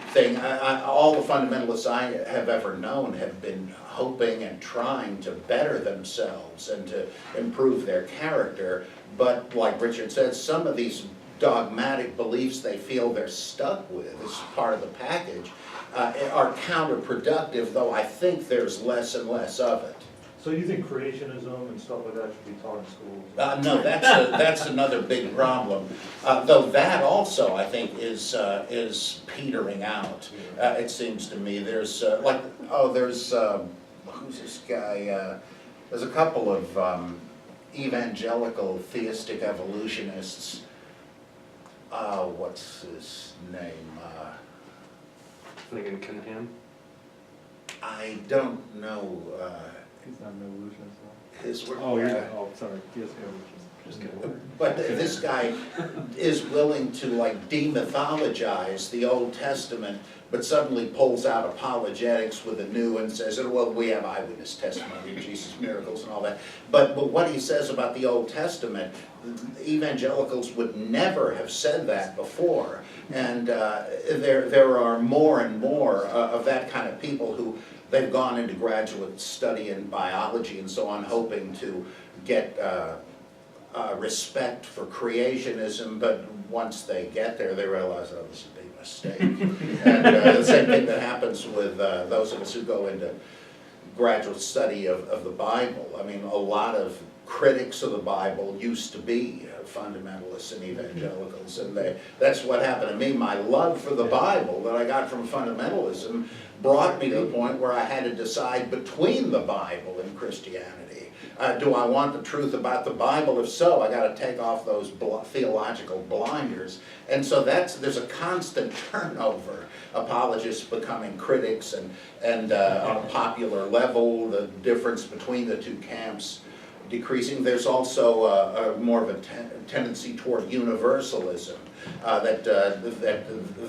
thing. All the fundamentalists I have ever known have been hoping and trying to better themselves and to improve their character. But like Richard said, some of these dogmatic beliefs they feel they're stuck with as part of the package are counterproductive, though I think there's less and less of it. So you think creationism and stuff like that should be taught in schools? No, that's another big problem. Though that also, I think, is petering out. It seems to me. There's who's this guy? There's a couple of evangelical theistic evolutionists. What's his name? Thinking Cunningham? I don't know He's not an evolutionist, his work. oh, sorry, yes, evolutionist. Just kidding. But this guy is willing to like demythologize the Old Testament, but suddenly pulls out apologetics with the new and says, well, we have eyewitness testimony of Jesus' miracles and all that. But what he says about the Old Testament, evangelicals would never have said that before. And there are more and more of that kind of people who they've gone into graduate study in biology and so on, hoping to get respect for creationism, but once they get there, they realize, oh, this is a big mistake. And the same thing that happens with those of us who go into graduate study of the Bible. I mean, a lot of critics of the Bible used to be fundamentalists and evangelicals, and that's what happened to me. My love for the Bible that I got from fundamentalism brought me to the point where I had to decide between the Bible and Christianity. Do I want the truth about the Bible? If so, I got to take off those theological blinders. And so there's a constant turnover. Apologists becoming critics, and on a popular level, the difference between the two camps decreasing. There's also more of a tendency toward universalism. That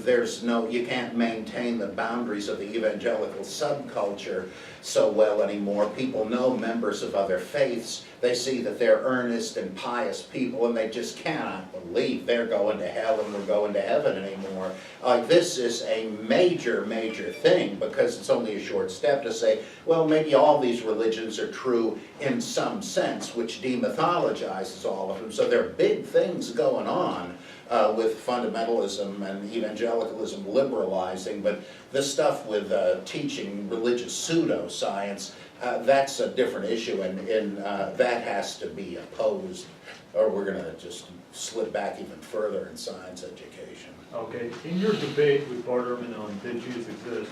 there's you can't maintain the boundaries of the evangelical subculture so well anymore. People know members of other faiths. They see that they're earnest and pious people, and they just cannot believe they're going to hell and we're going to heaven anymore. This is a major, major thing, because it's only a short step to say, well, maybe all these religions are true in some sense, which demythologizes all of them. So there are big things going on with fundamentalism and evangelicalism liberalizing, but this stuff with teaching religious pseudoscience, that's a different issue, and that has to be opposed, or we're going to just slip back even further in science education. Okay, in your debate with Bart Ehrman on Did Jesus Exist,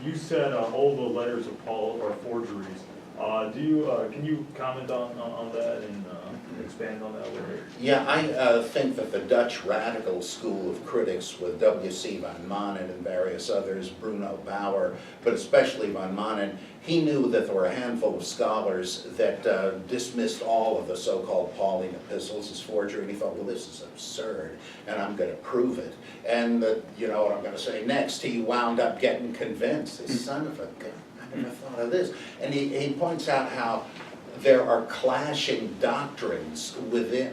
you said all the letters of Paul are forgeries. Can you comment on that and expand on that a little bit? Yeah, I think that the Dutch radical school of critics with W.C. van Manen and various others, Bruno Bauer, but especially van Manen, he knew that there were a handful of scholars that dismissed all of the so-called Pauline epistles as forgery, and he thought, well, this is absurd, and I'm going to prove it. And you know what I'm going to say next, he wound up getting convinced, this son of a gun. I never thought of this. And he points out how there are clashing doctrines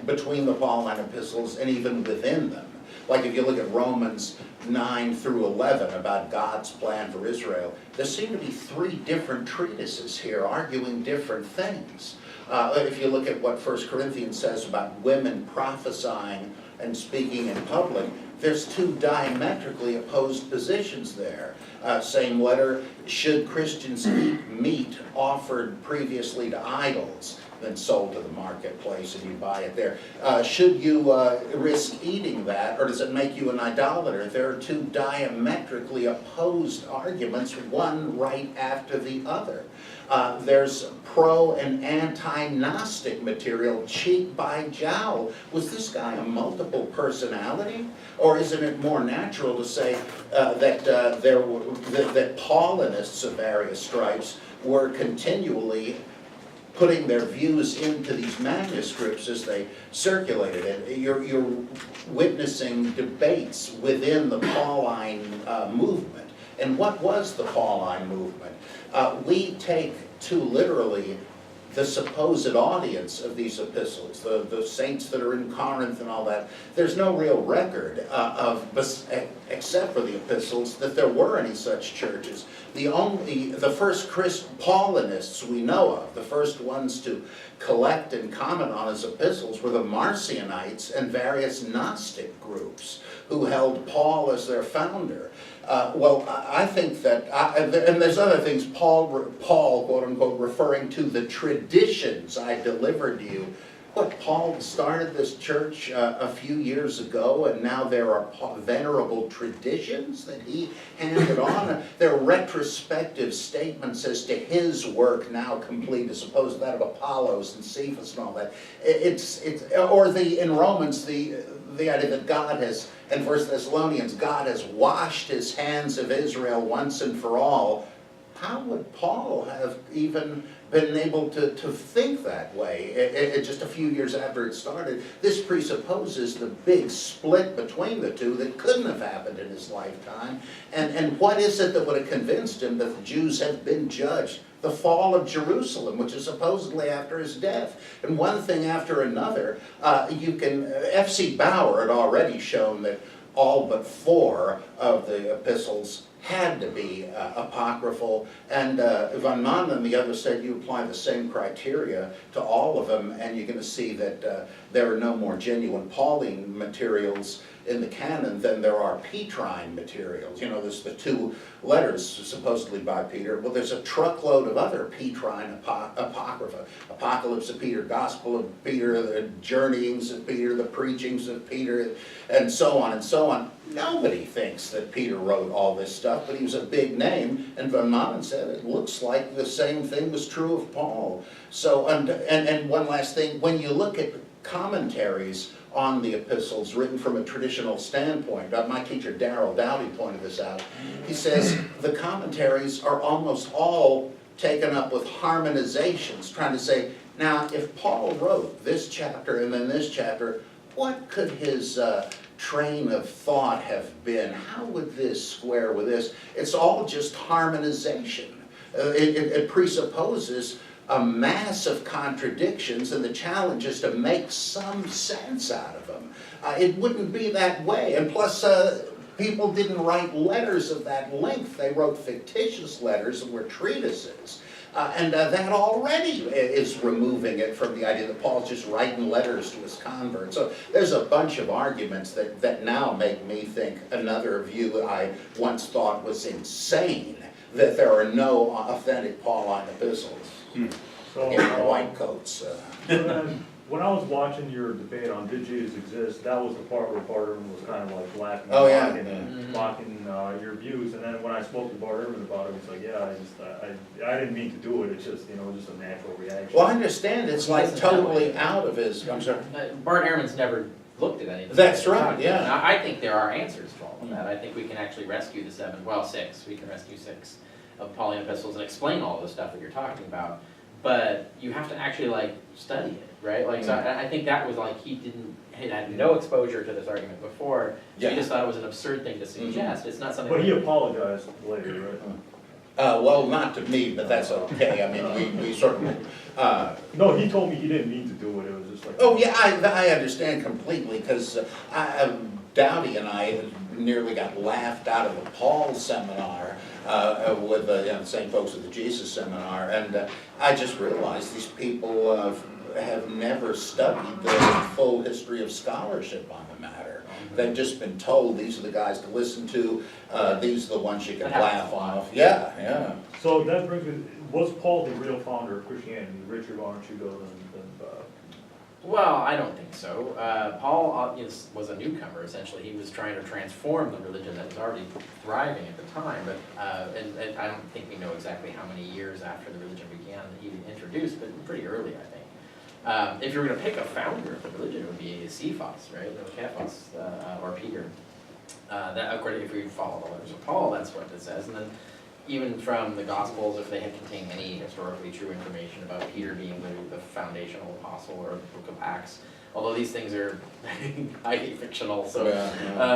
between the Pauline epistles and even within them. Like if you look at Romans 9 through 11 about God's plan for Israel, there seem to be 3 different treatises here arguing different things. If you look at what 1 Corinthians says about women prophesying and speaking in public, there's 2 diametrically opposed positions there. Same letter, should Christians eat meat offered previously to idols, then sold to the marketplace and you buy it there? Should you risk eating that, or does it make you an idolater? There are 2 diametrically opposed arguments, one right after the other. There's pro and anti-Gnostic material, cheek by jowl. Was this guy a multiple personality? Or isn't it more natural to say that Paulinists of various stripes were continually putting their views into these manuscripts as they circulated it? You're witnessing debates within the Pauline movement. And what was the Pauline movement? We take too literally the supposed audience of these epistles, the saints that are in Corinth and all that, there's no real record except for the epistles, that there were any such churches. The first Paulinists we know of, the first ones to collect and comment on his epistles, were the Marcionites and various Gnostic groups who held Paul as their founder. Well, I think that, and there's other things, Paul, quote unquote, referring to the traditions I delivered to you. What, Paul started this church a few years ago, and now there are venerable traditions that he handed on? There are retrospective statements as to his work now complete, as opposed to that of Apollos and Cephas and all that. In Romans, the idea that God has, and 1 Thessalonians, God has washed his hands of Israel once and for all. How would Paul have even been able to think that way just a few years after it started? This presupposes the big split between the two that couldn't have happened in his lifetime. And what is it that would have convinced him that the Jews have been judged? The fall of Jerusalem, which is supposedly after his death. And one thing after another, F.C. Bauer had already shown that all but 4 of the epistles had to be apocryphal, and von Manen and the others said you apply the same criteria to all of them, and you're going to see that there are no more genuine Pauline materials in the canon than there are Petrine materials. You know, there's the 2 letters supposedly by Peter. Well, there's a truckload of other Petrine apocrypha. Apocalypse of Peter, Gospel of Peter, the Journeyings of Peter, the Preachings of Peter, and so on and so on. Nobody thinks that Peter wrote all this stuff, but he was a big name, and von Manen said it looks like the same thing was true of Paul. So, and one last thing, when you look at commentaries on the epistles written from a traditional standpoint, my teacher Darrell Dowdy pointed this out, he says the commentaries are almost all taken up with harmonizations, trying to say, now if Paul wrote this chapter and then this chapter, what could his train of thought have been? How would this square with this? It's all just harmonization. It presupposes a mass of contradictions, and the challenge is to make some sense out of them. It wouldn't be that way, and plus people didn't write letters of that length. They wrote fictitious letters that were treatises. And that already is removing it from the idea that Paul's just writing letters to his converts. So there's a bunch of arguments that now make me think another view I once thought was insane, that there are no authentic Pauline epistles. So, In the white coats. when I was watching your debate on did Jesus exist, that was the part where Bart Ehrman was kind of like laughing, Oh, yeah. mocking your views. And then when I spoke to Bart Ehrman about it, he's like, yeah, I didn't mean to do it. It's just, just a natural reaction. Well, I understand it's like totally out of his, I'm sorry. Bart Ehrman's never looked at any of this. That's right, yeah. Now, I think there are answers to all of that. I think we can actually rescue the 6. We can rescue 6 of Pauline epistles and explain all of the stuff that you're talking about. But you have to actually study it, right? So I think that was he had no exposure to this argument before. So he just thought it was an absurd thing to suggest. It's not something. But he apologized later, right? Well, not to me, but that's okay. I mean, we sort of. No, he told me he didn't mean to do it. It was just like. Oh yeah, I understand completely, because Dowdy and I nearly got laughed out of the Paul seminar with the same folks at the Jesus seminar, and I just realized these people have never studied the full history of scholarship on the matter. They've just been told these are the guys to listen to, these are the ones you can laugh off. Yeah. So that brings me, was Paul the real founder of Christianity? Richard, why don't you go then? Well, I don't think so. Paul was a newcomer, essentially. He was trying to transform the religion that was already thriving at the time, but and I don't think we know exactly how many years after the religion began that he introduced, but pretty early, I think. If you were going to pick a founder of the religion, it would be Cephas, right? Cephas, or Peter. That, according, if we follow the letters of Paul, that's what it says. And then even from the Gospels, if they had contained any historically true information about Peter being the foundational apostle, or the book of Acts, although these things are highly fictional, so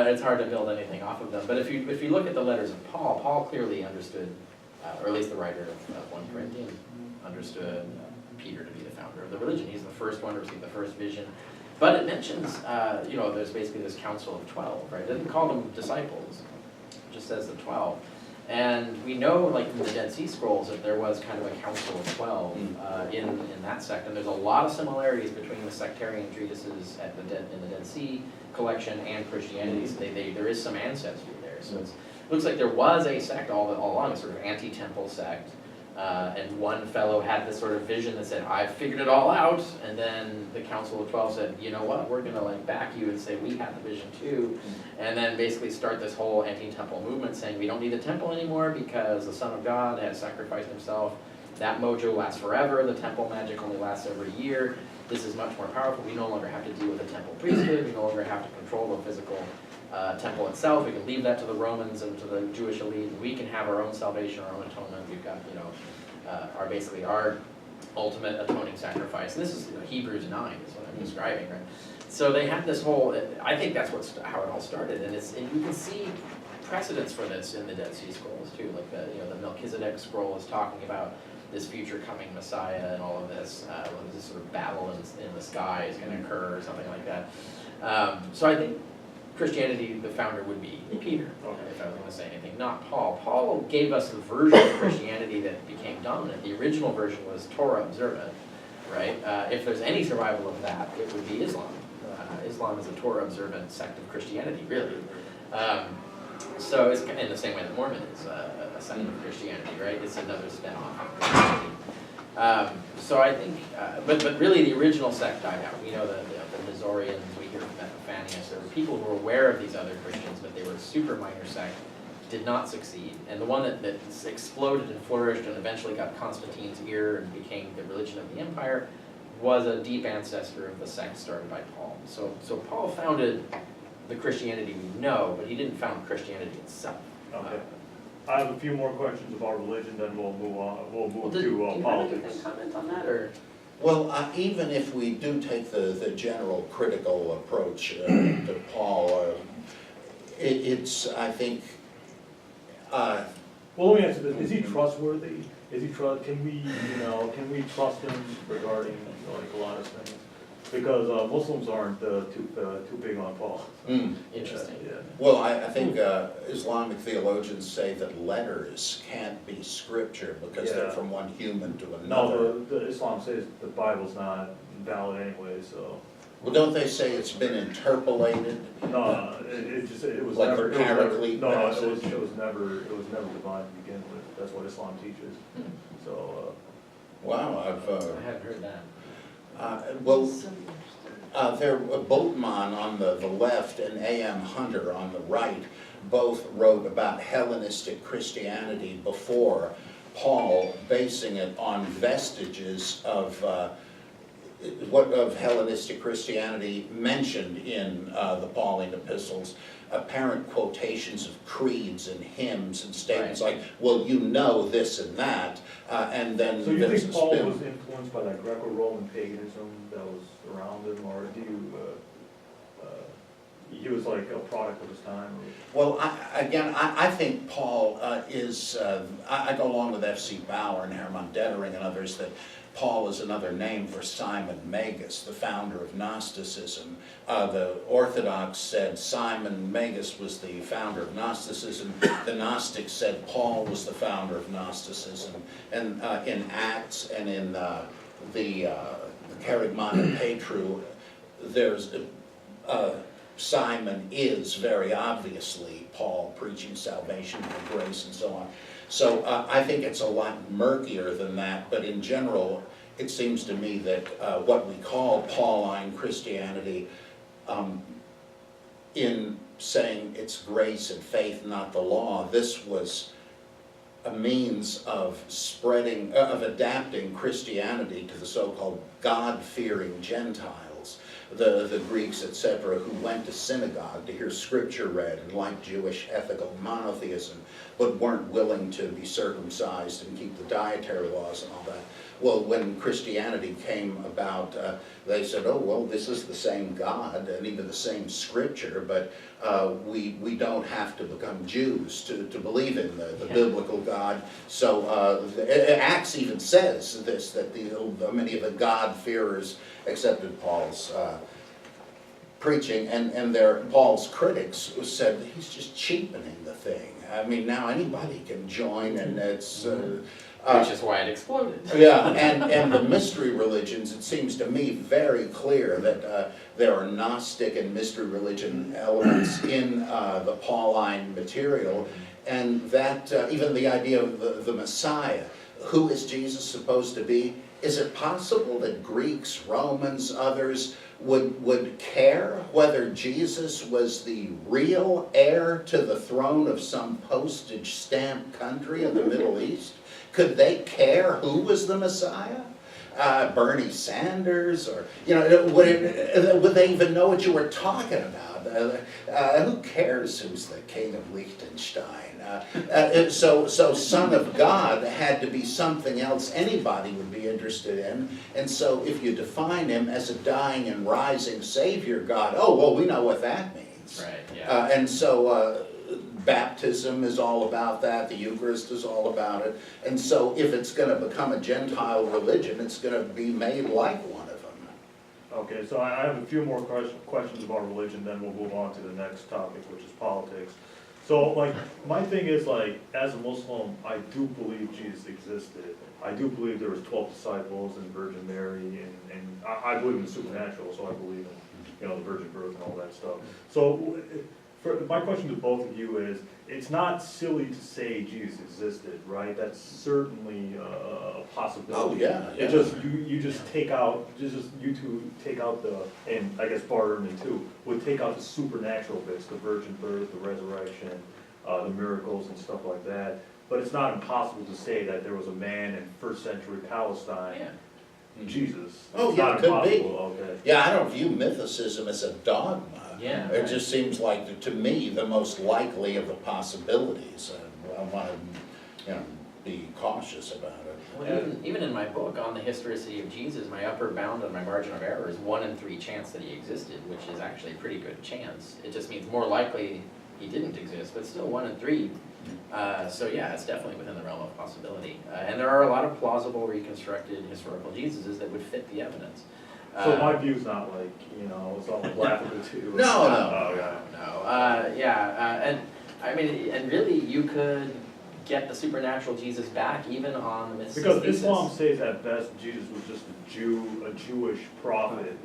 it's hard to build anything off of them. But if you look at the letters of Paul, Paul clearly understood, or at least the writer of 1 Corinthians understood Peter to be the founder of the religion. He's the first one to receive the first vision. But it mentions, there's basically this council of 12, right? It doesn't call them disciples, it just says the 12. And we know, like from the Dead Sea Scrolls, that there was kind of a council of 12 in that sect. And there's a lot of similarities between the sectarian treatises in the Dead Sea collection and Christianity. So there is some ancestry there. So it looks like there was a sect all along, a sort of anti-temple sect. And one fellow had this sort of vision that said, "I figured it all out," and then the Council of 12 said, "You know what, we're gonna like back you and say we had the vision too," and then basically start this whole anti-temple movement saying we don't need a temple anymore because the Son of God has sacrificed himself. That mojo lasts forever, the temple magic only lasts every year. This is much more powerful. We no longer have to deal with the temple priesthood, we no longer have to control the physical temple itself. We can leave that to the Romans and to the Jewish elite. We can have our own salvation, our own atonement. We've got, our ultimate atoning sacrifice. And this is Hebrews 9 is what I'm describing, right? So they have this whole, I think that's how it all started. And you can see precedents for this in the Dead Sea Scrolls too. Like the Melchizedek scroll is talking about this future coming Messiah and all of this. This sort of battle in the sky is going to occur or something like that. So I think Christianity, the founder would be Peter, if I was going to say anything, not Paul. Paul gave us the version of Christianity that became dominant. The original version was Torah observant, right? If there's any survival of that, it would be Islam. Islam is a Torah observant sect of Christianity, really. So it's in the same way that Mormon is a sect of Christianity, right? It's another spin-off of Christianity. So I think, but really the original sect died out. We know the Nestorians, we hear from Epiphanius. There were people who were aware of these other Christians, but they were a super minor sect, did not succeed. And the one that exploded and flourished and eventually got Constantine's ear and became the religion of the empire was a deep ancestor of the sect started by Paul. So Paul founded the Christianity we know, but he didn't found Christianity itself. Okay. I have a few more questions about religion, then we'll move on. We'll move to do you have politics. any comment on that, or? Well, even if we do take the general critical approach to Paul, it's, I think... well, let me answer this. Is he trustworthy? Can we trust him regarding like a lot of things? Because Muslims aren't too big on Paul. Interesting. Yeah. Well, I think Islamic theologians say that letters can't be scripture because they're from one human to another. No, the Islam says the Bible's not valid anyway, so. Well, don't they say it's been interpolated? No, it was Like never. the Paraclete passage? It was never divine to begin with. That's what Islam teaches. So. Wow, I hadn't heard that. Bultmann on the left and A.M. Hunter on the right both wrote about Hellenistic Christianity before Paul, basing it on vestiges of Hellenistic Christianity mentioned in the Pauline epistles, apparent quotations of creeds and hymns and statements like, well, you know this and that, and then So you there's think a Paul spin. was influenced by that Greco-Roman paganism that was around him, or do you, he was like a product of his time? Well, I think Paul is, I go along with F.C. Bauer and Hermann Dettering and others that Paul is another name for Simon Magus, the founder of Gnosticism. The Orthodox said Simon Magus was the founder of Gnosticism. The Gnostics said Paul was the founder of Gnosticism. And in Acts and in the Kerygmata Petru, there's Simon is very obviously Paul preaching salvation by grace and so on. So I think it's a lot murkier than that, but in general, it seems to me that what we call Pauline Christianity, in saying it's grace and faith, not the law, this was a means of spreading, of adapting Christianity to the so-called God-fearing Gentiles. The Greeks, etc., who went to synagogue to hear scripture read and liked Jewish ethical monotheism, but weren't willing to be circumcised and keep the dietary laws and all that. well, when Christianity came about, they said, oh, well, this is the same God and even the same scripture, but we don't have to become Jews to believe in the biblical God. So Acts even says this, that many of the God-fearers accepted Paul's preaching, and Paul's critics said he's just cheapening the thing. I mean, now anybody can join, and it's... which is why it exploded. Yeah, and the mystery religions, it seems to me very clear that there are Gnostic and mystery religion elements in the Pauline material, and that even the idea of the Messiah, who is Jesus supposed to be? Is it possible that Greeks, Romans, others would care whether Jesus was the real heir to the throne of some postage stamp country in the Middle East? Could they care who was the Messiah? Bernie Sanders, or would they even know what you were talking about? Who cares who's the king of Liechtenstein? So Son of God had to be something else anybody would be interested in. And so if you define him as a dying and rising Savior God, oh, well, we know what that means. Right, yeah. And so baptism is all about that, the Eucharist is all about it. And so if it's going to become a Gentile religion, it's going to be made like one of them. Okay, so I have a few more questions about religion, then we'll move on to the next topic, which is politics. So, like, my thing is, like, as a Muslim, I do believe Jesus existed. I do believe there was 12 disciples and Virgin Mary, and I believe in the supernatural, so I believe in, the virgin birth and all that stuff. So, my question to both of you is, it's not silly to say Jesus existed, right? That's certainly a possibility. Oh, yeah. It just, you just take out, you two take out and I guess Bart Ehrman too, would take out the supernatural bits, the virgin birth, the resurrection, the miracles and stuff like that. But it's not impossible to say that there was a man in first century Palestine, Jesus. Oh, It's yeah, not it could be. impossible. Okay. Yeah, I don't view mythicism as a dogma. Yeah, It right. just seems like, to me, the most likely of the possibilities. I want to, be cautious about it. Well, even in my book on the historicity of Jesus, my upper bound on my margin of error is 1 in 3 chance that he existed, which is actually a pretty good chance. It just means more likely he didn't exist, but still 1 in 3. So yeah, it's definitely within the realm of possibility. And there are a lot of plausible reconstructed historical Jesuses that would fit the evidence. So my view's not like, it's all like laughable too. No. And I mean, and really, you could get the supernatural Jesus back even on the myths. Because Islam says at best Jesus was just a Jewish prophet.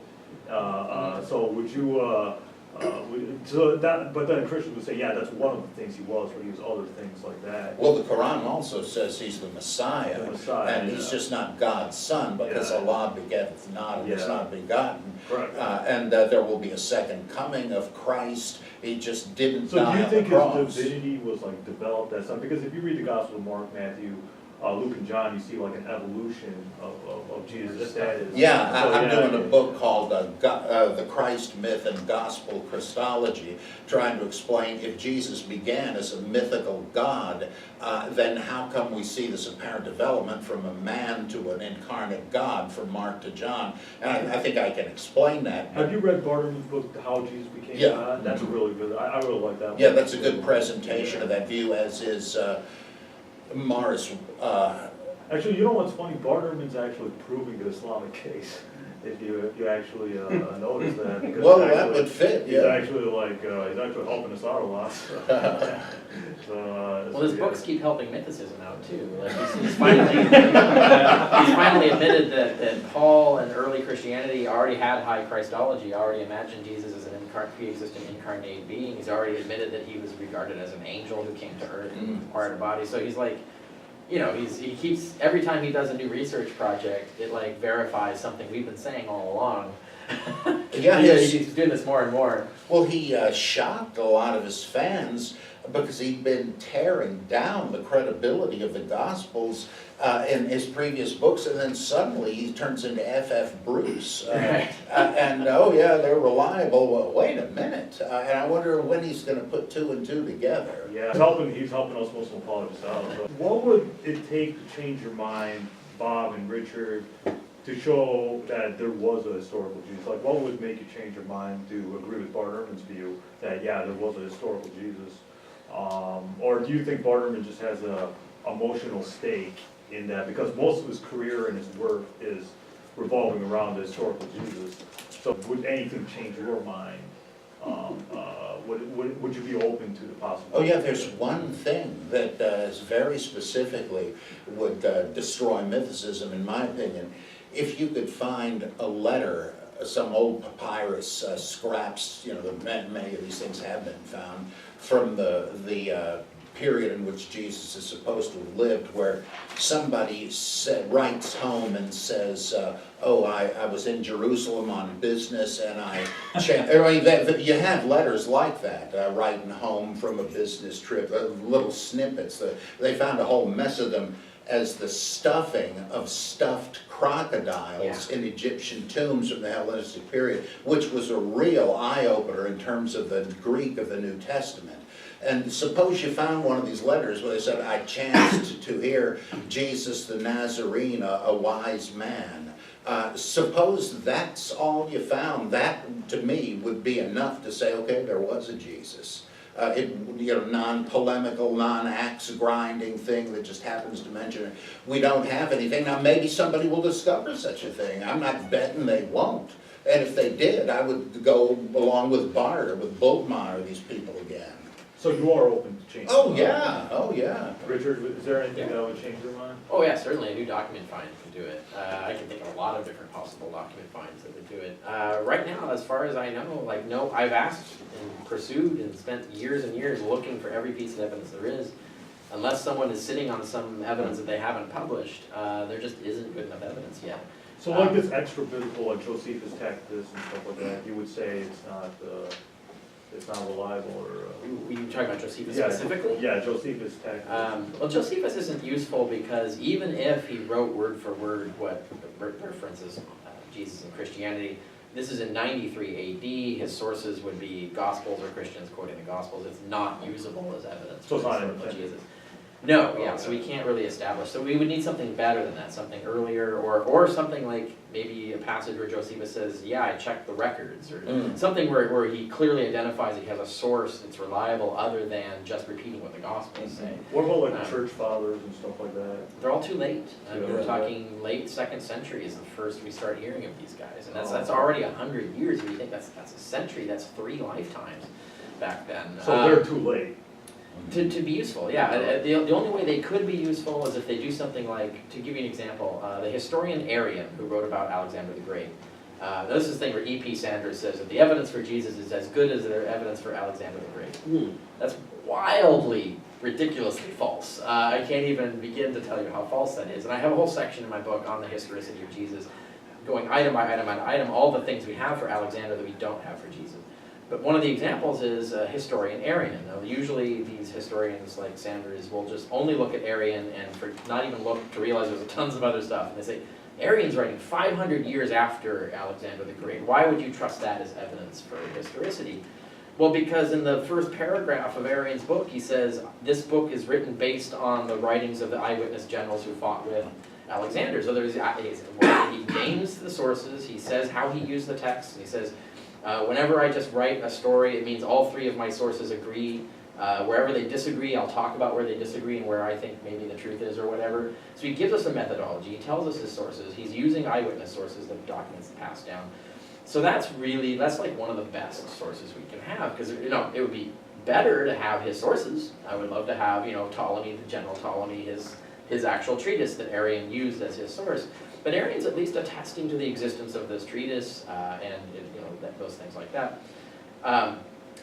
So would you, but then Christians would say, yeah, that's one of the things he was, but he was other things like that. Well, the Quran also says he's the Messiah, and he's just not God's son, because Allah begetteth not and is not begotten. Correct. And there will be a second coming of Christ. He just didn't So die do you on the think cross. his divinity was like developed as something? Because if you read the Gospel of Mark, Matthew, Luke and John, you see like an evolution of Jesus' status. Yeah, So, I'm doing a book called The Christ Myth and Gospel Christology, trying to explain if Jesus began as a mythical God, then how come we see this apparent development from a man to an incarnate God from Mark to John? And I think I can explain that. Have you read Bart Ehrman's book, How Jesus Became God? That's a really good, I really like that one. Yeah, that's a good presentation of that view, as is Morris. Actually, you know what's funny? Bart Ehrman's actually proving the Islamic case. If you actually notice that, because Well, that would fit, he's yeah. actually he's actually helping us out a lot. Well, his books keep helping mythicism out too. Like he's finally admitted that Paul and early Christianity already had high Christology, already imagined Jesus as an pre-existent incarnate being. He's already admitted that he was regarded as an angel who came to earth and acquired a body. So he's like, he keeps, every time he does a new research project, it like verifies something we've been saying all along. Yeah, he's doing this more and more. Well, he shocked a lot of his fans because he'd been tearing down the credibility of the Gospels in his previous books, and then suddenly he turns into F.F. Bruce. And, oh yeah, they're reliable. Well, wait a minute. And I wonder when he's going to put 2 and 2 together. Yeah, he's helping us Muslim apologists out. But what would it take to change your mind Bob and Richard to show that there was a historical Jesus? Like, what would make you change your mind to agree with Bart Ehrman's view that, yeah, there was a historical Jesus? Or do you think Bart Ehrman just has a emotional stake in that? Because most of his career and his work is revolving around the historical Jesus. So would anything change your mind? Would you be open to the possibility? Oh yeah, there's one thing that is very specifically would destroy mythicism, in my opinion. If you could find a letter, some old papyrus scraps, you know, many of these things have been found, from the period in which Jesus is supposed to have lived, where somebody writes home and says, oh, I was in Jerusalem on business and you have letters like that, writing home from a business trip, little snippets. They found a whole mess of them as the stuffing of stuffed crocodiles in Egyptian tombs from the Hellenistic period, which was a real eye-opener in terms of the Greek of the New Testament. And suppose you found one of these letters where they said, I chanced to hear Jesus the Nazarene, a wise man. Suppose that's all you found. That, to me, would be enough to say, okay, there was a Jesus. Non-polemical, non-axe grinding thing that just happens to mention it. We don't have anything. Now, maybe somebody will discover such a thing. I'm not betting they won't. And if they did, I would go along with Bart or with Bultmann or these people again. So you are open to change? Oh, yeah, oh, yeah. Richard, is there anything that would change your mind? Oh yeah, certainly a new document find can do it. I can think of a lot of different possible document finds that would do it. Right now, as far as I know, like no, I've asked and pursued and spent years and years looking for every piece of evidence there is. Unless someone is sitting on some evidence that they haven't published, there just isn't good enough evidence yet. So like this extra biblical, like Josephus Textus and stuff like that, you would say it's not reliable, or? Were you talking about Josephus specifically? Yeah, Josephus Textus. Well, Josephus isn't useful because even if he wrote word for word what references Jesus and Christianity, this is in 93 AD. His sources would be Gospels or Christians quoting the Gospels. It's not usable as evidence. So it's not for independent? Jesus. No, yeah, so we can't really establish. So we would need something better than that, something earlier, or something like maybe a passage where Josephus says, yeah, I checked the records, or something where he clearly identifies he has a source that's reliable other than just repeating what the Gospels say. What about like church fathers and stuff like that? They're all too late. We're talking late 2nd century is the first we start hearing of these guys, and that's already 100 years. If you think that's a century, that's 3 lifetimes back then. So they're too late. To be useful, yeah. The only way they could be useful is if they do something like, to give you an example, the historian Ehrman, who wrote about Alexander the Great. This is the thing where E.P. Sanders says that the evidence for Jesus is as good as their evidence for Alexander the Great. That's wildly, ridiculously false. I can't even begin to tell you how false that is. And I have a whole section in my book on the historicity of Jesus, going item by item by item, all the things we have for Alexander that we don't have for Jesus. But one of the examples is historian Ehrman. Now, usually these historians like Sanders will just only look at Ehrman and not even look to realize there's tons of other stuff. And they say, Ehrman's writing 500 years after Alexander the Great. Why would you trust that as evidence for historicity? Well, because in the first paragraph of Ehrman's book, he says, this book is written based on the writings of the eyewitness generals who fought with Alexander. So he names the sources, he says how he used the text, and he says, whenever I just write a story, it means all 3 of my sources agree. Wherever they disagree, I'll talk about where they disagree and where I think maybe the truth is or whatever. So he gives us a methodology, he tells us his sources, he's using eyewitness sources that documents passed down. So that's like one of the best sources we can have, because it would be better to have his sources. I would love to have, Ptolemy, the general Ptolemy, his actual treatise that Ehrman used as his source. But Ehrman's at least attesting to the existence of this treatise and those things like that.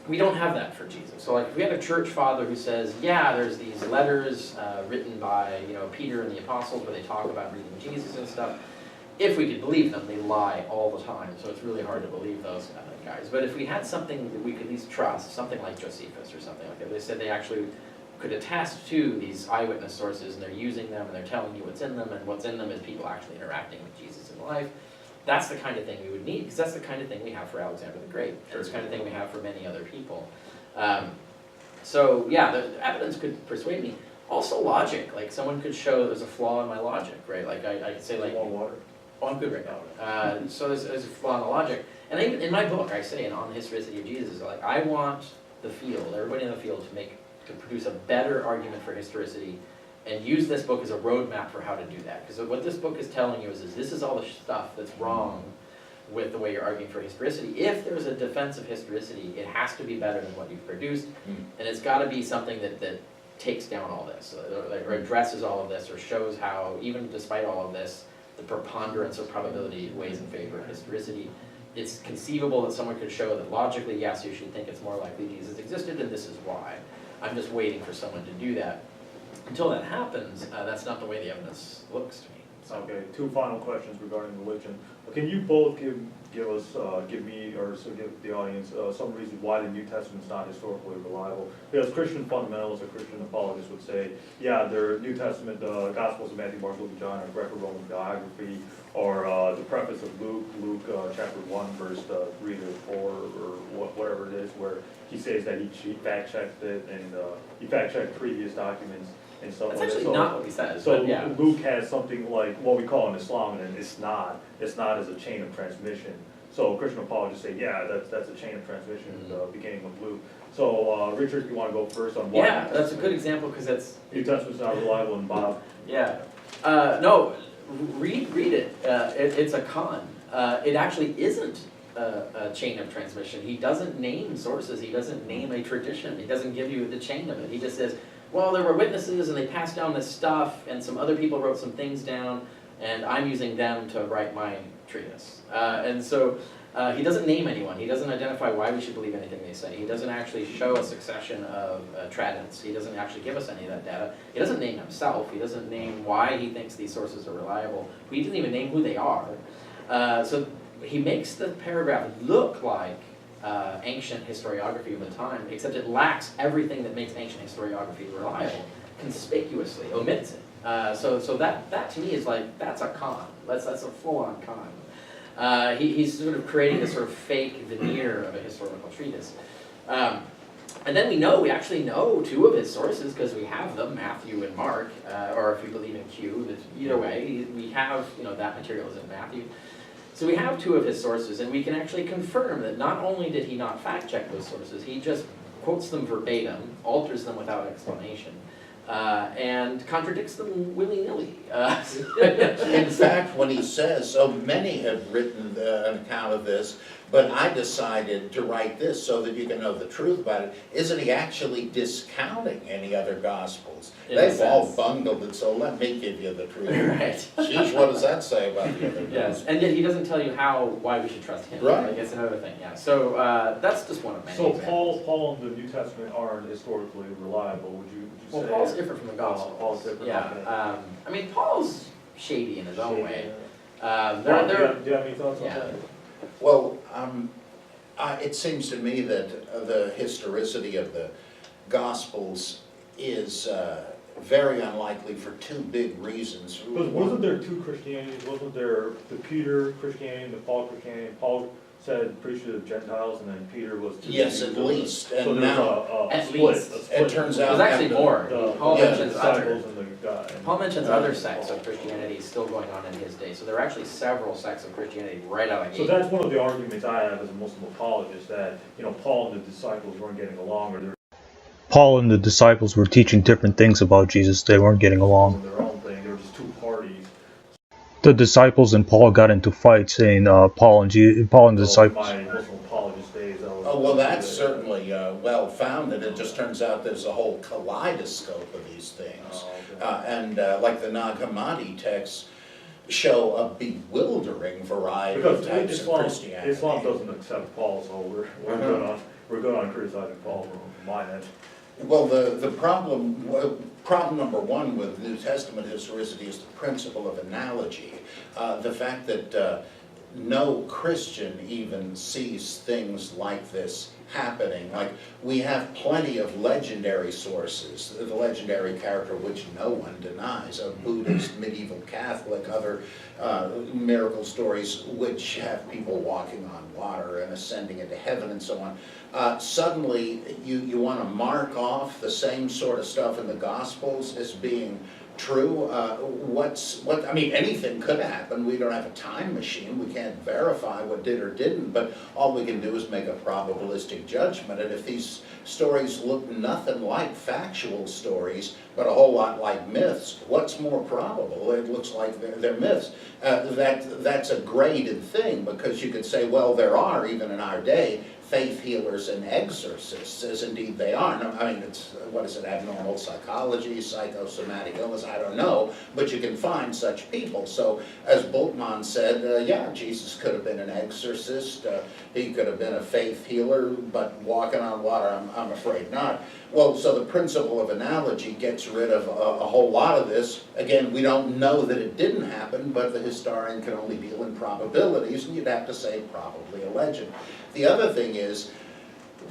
We don't have that for Jesus. So like if we have a church father who says, yeah, there's these letters written by Peter and the apostles where they talk about reading Jesus and stuff, if we could believe them, they lie all the time. So it's really hard to believe those guys. But if we had something that we could at least trust, something like Josephus or something like that, they said they actually could attest to these eyewitness sources and they're using them and they're telling you what's in them, and what's in them is people actually interacting with Jesus in life. That's the kind of thing we would need, because that's the kind of thing we have for Alexander the Great. That's the kind of thing we have for many other people. So yeah, the evidence could persuade me. Also logic, like someone could show there's a flaw in my logic, right? Like I could say like, Want water? oh, I'm good right now. So there's a flaw in the logic. And even in my book, I say, On the Historicity of Jesus, like I want the field, everybody in the field to produce a better argument for historicity and use this book as a roadmap for how to do that. Because what this book is telling you is this is all the stuff that's wrong with the way you're arguing for historicity. If there's a defense of historicity, it has to be better than what you've produced, and it's got to be something that takes down all this, or addresses all of this, or shows how, even despite all of this, the preponderance of probability weighs in favor of historicity. It's conceivable that someone could show that logically, yes, you should think it's more likely Jesus existed, and this is why. I'm just waiting for someone to do that. Until that happens, that's not the way the evidence looks to me. So. Okay, two final questions regarding religion. Can you both give me, or so give the audience some reason why the New Testament is not historically reliable? Because Christian fundamentalists or Christian apologists would say, yeah, their New Testament, the Gospels of Matthew, Mark, Luke, and John are Greco-Roman biography, or the preface of Luke chapter 1, verse 3 to 4, or whatever it is, where he says that he fact-checked it, and he fact-checked previous documents. And stuff That's like actually that. not what he says, So but yeah. Luke has something like what we call in Islam, and it's not as a chain of transmission. So Christian apologists say, yeah, that's a chain of transmission, the beginning of Luke. So Richard, you want to go first on why? Yeah, that's a good example because that's New Testament's not reliable, and Bob. yeah. No, read it. It's a con. It actually isn't a chain of transmission. He doesn't name sources. He doesn't name a tradition. He doesn't give you the chain of it. He just says, well, there were witnesses and they passed down this stuff and some other people wrote some things down and I'm using them to write my treatise. And so he doesn't name anyone. He doesn't identify why we should believe anything they say. He doesn't actually show a succession of tradients. He doesn't actually give us any of that data. He doesn't name himself. He doesn't name why he thinks these sources are reliable. He doesn't even name who they are. So he makes the paragraph look like ancient historiography of the time, except it lacks everything that makes ancient historiography reliable, conspicuously omits it. So that to me is like, that's a con. That's a full-on con. He's sort of creating this sort of fake veneer of a historical treatise. And then we actually know two of his sources because we have them, Matthew and Mark, or if you believe in Q, either way, we have, that material is in Matthew. So we have two of his sources, and we can actually confirm that not only did he not fact-check those sources, he just quotes them verbatim, alters them without explanation, and contradicts them willy-nilly. In fact, when he says, so many have written an account of this, but I decided to write this so that you can know the truth about it, isn't he actually discounting any other Gospels? They've all bungled it, so let me give you the truth. Right. Geez, what does that say about the other Yes, Gospels? and yet he doesn't tell you why we should trust him. Right. Like, that's another thing, yeah. So that's just one of many So examples. Paul and the New Testament aren't historically reliable, would you say? Well, Paul's different from the Gospels. Paul's different, Yeah, okay. I mean, Paul's shady in his own way. Bob, do you have any thoughts on Yeah. that? Well, it seems to me that the historicity of the Gospels is very unlikely for two big reasons. But wasn't there two Christianities? Wasn't there the Peter Christianity and the Paul Christianity? Paul said preach to the Gentiles, and then Peter was to Yes, the at Jews. least, So and there's now, a at split. least. A split. it turns out. There's actually after- more. Paul yeah, mentions the other. disciples and the Paul mentions other sects of Christianity still going on in his day. So there are actually several sects of Christianity right out of the So gate. that's one of the arguments I have as a Muslim apologist, that, Paul and the disciples weren't getting along, or they're Paul and the disciples were teaching different things about Jesus. They weren't getting along. doing their own thing. They were just two parties. The disciples and Paul got into fights, saying Paul and the So disciples. my Muslim apologist days, I was. Oh, well, that's certainly well-founded. It just turns out there's a whole kaleidoscope of these things. Oh, okay. And like the Nag Hammadi texts show a bewildering variety of Because types of Christianity. Islam doesn't accept Paul, so we're good on criticizing Paul from my end. Well, the problem number one with New Testament historicity is the principle of analogy. The fact that no Christian even sees things like this happening. Like, we have plenty of legendary sources, the legendary character which no one denies, a Buddhist, medieval Catholic, other miracle stories which have people walking on water and ascending into heaven and so on. Suddenly, you want to mark off the same sort of stuff in the Gospels as being true. I mean, anything could happen. We don't have a time machine. We can't verify what did or didn't, but all we can do is make a probabilistic judgment. And if these stories look nothing like factual stories, but a whole lot like myths, what's more probable? It looks like they're myths. That's a graded thing, because you could say, well, there are, even in our day, faith healers and exorcists, as indeed they are. No, I mean, it's, what is it, abnormal psychology, psychosomatic illness, I don't know, but you can find such people. So, as Bultmann said, yeah, Jesus could have been an exorcist, he could have been a faith healer, but walking on water, I'm afraid not. Well, so the principle of analogy gets rid of a whole lot of this. Again, we don't know that it didn't happen, but the historian can only deal in probabilities, and you'd have to say probably a legend. The other thing is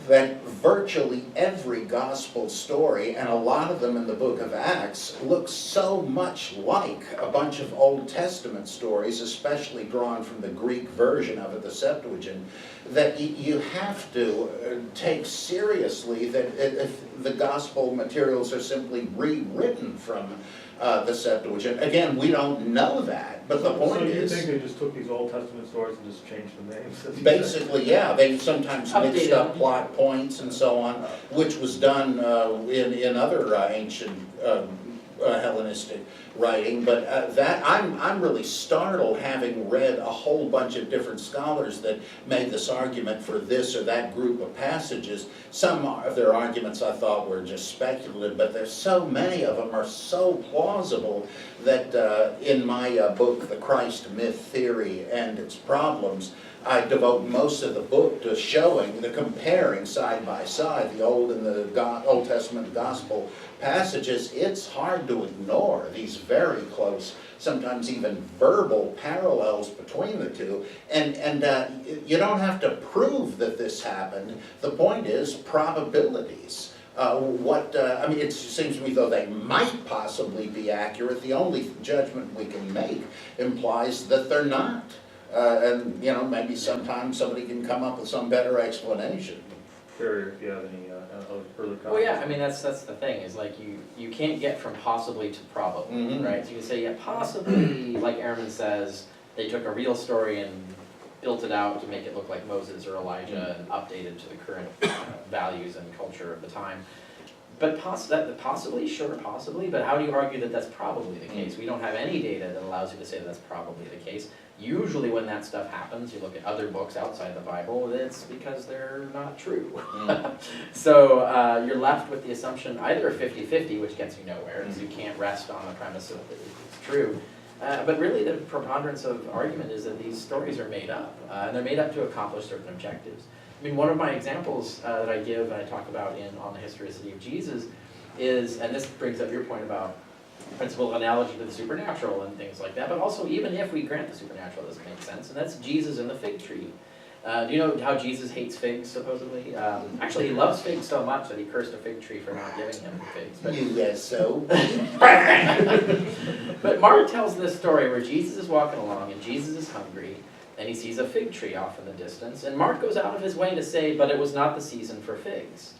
that virtually every gospel story, and a lot of them in the book of Acts, look so much like a bunch of Old Testament stories, especially drawn from the Greek version of it, the Septuagint, that you have to take seriously that if the gospel materials are simply rewritten from the Septuagint. Again, we don't know that, but the point is... So you think they just took these Old Testament stories and just changed the names? Basically, yeah. They sometimes mixed up plot points and so on, which was done in other ancient Hellenistic writing. But that I'm really startled, having read a whole bunch of different scholars that made this argument for this or that group of passages. Some of their arguments I thought were just speculative, but there's so many of them are so plausible that in my book, The Christ Myth Theory and Its Problems, I devote most of the book to showing, the comparing side by side, the Old and the Old Testament Gospel passages. It's hard to ignore these very close, sometimes even verbal parallels between the two. And you don't have to prove that this happened. The point is probabilities. I mean, it seems to me though they might possibly be accurate. The only judgment we can make implies that they're not. And, you know, maybe sometimes somebody can come up with some better explanation. Barry, if you have any further comments? Well, yeah, I mean, that's the thing, is like you can't get from possibly to probably, Mhm. right? So you can say, yeah, possibly, like Ehrman says, they took a real story and built it out to make it look like Moses or Elijah and updated to the current values and culture of the time. But possibly, sure, possibly, but how do you argue that that's probably the case? We don't have any data that allows you to say that that's probably the case. Usually when that stuff happens, you look at other books outside the Bible, it's because they're not true. So you're left with the assumption either 50-50, which gets you nowhere, because you can't rest on the premise that it's true. But really the preponderance of argument is that these stories are made up, and they're made up to accomplish certain objectives. I mean, one of my examples that I give and I talk about on the historicity of Jesus is, and this brings up your point about principle of analogy to the supernatural and things like that, but also even if we grant the supernatural doesn't make sense, and that's Jesus and the fig tree. Do you know how Jesus hates figs, supposedly? Actually, he loves figs so much that he cursed a fig tree for not giving him figs. But, but Mark tells this story where Jesus is walking along and Jesus is hungry, and he sees a fig tree off in the distance, and Mark goes out of his way to say, but it was not the season for figs.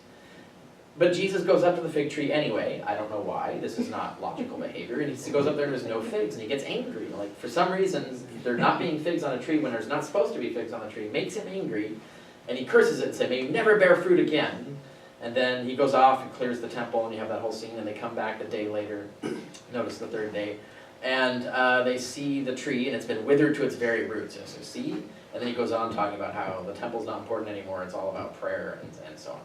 But Jesus goes up to the fig tree anyway. I don't know why. This is not logical behavior. And he goes up there and there's no figs, and he gets angry. Like, for some reason, there not being figs on a tree when there's not supposed to be figs on a tree makes him angry, and he curses it and says, may you never bear fruit again. And then he goes off and clears the temple, and you have that whole scene, and they come back a day later, notice the third day, and they see the tree, and it's been withered to its very roots. And so, see? And then he goes on talking about how the temple's not important anymore, it's all about prayer, and so on.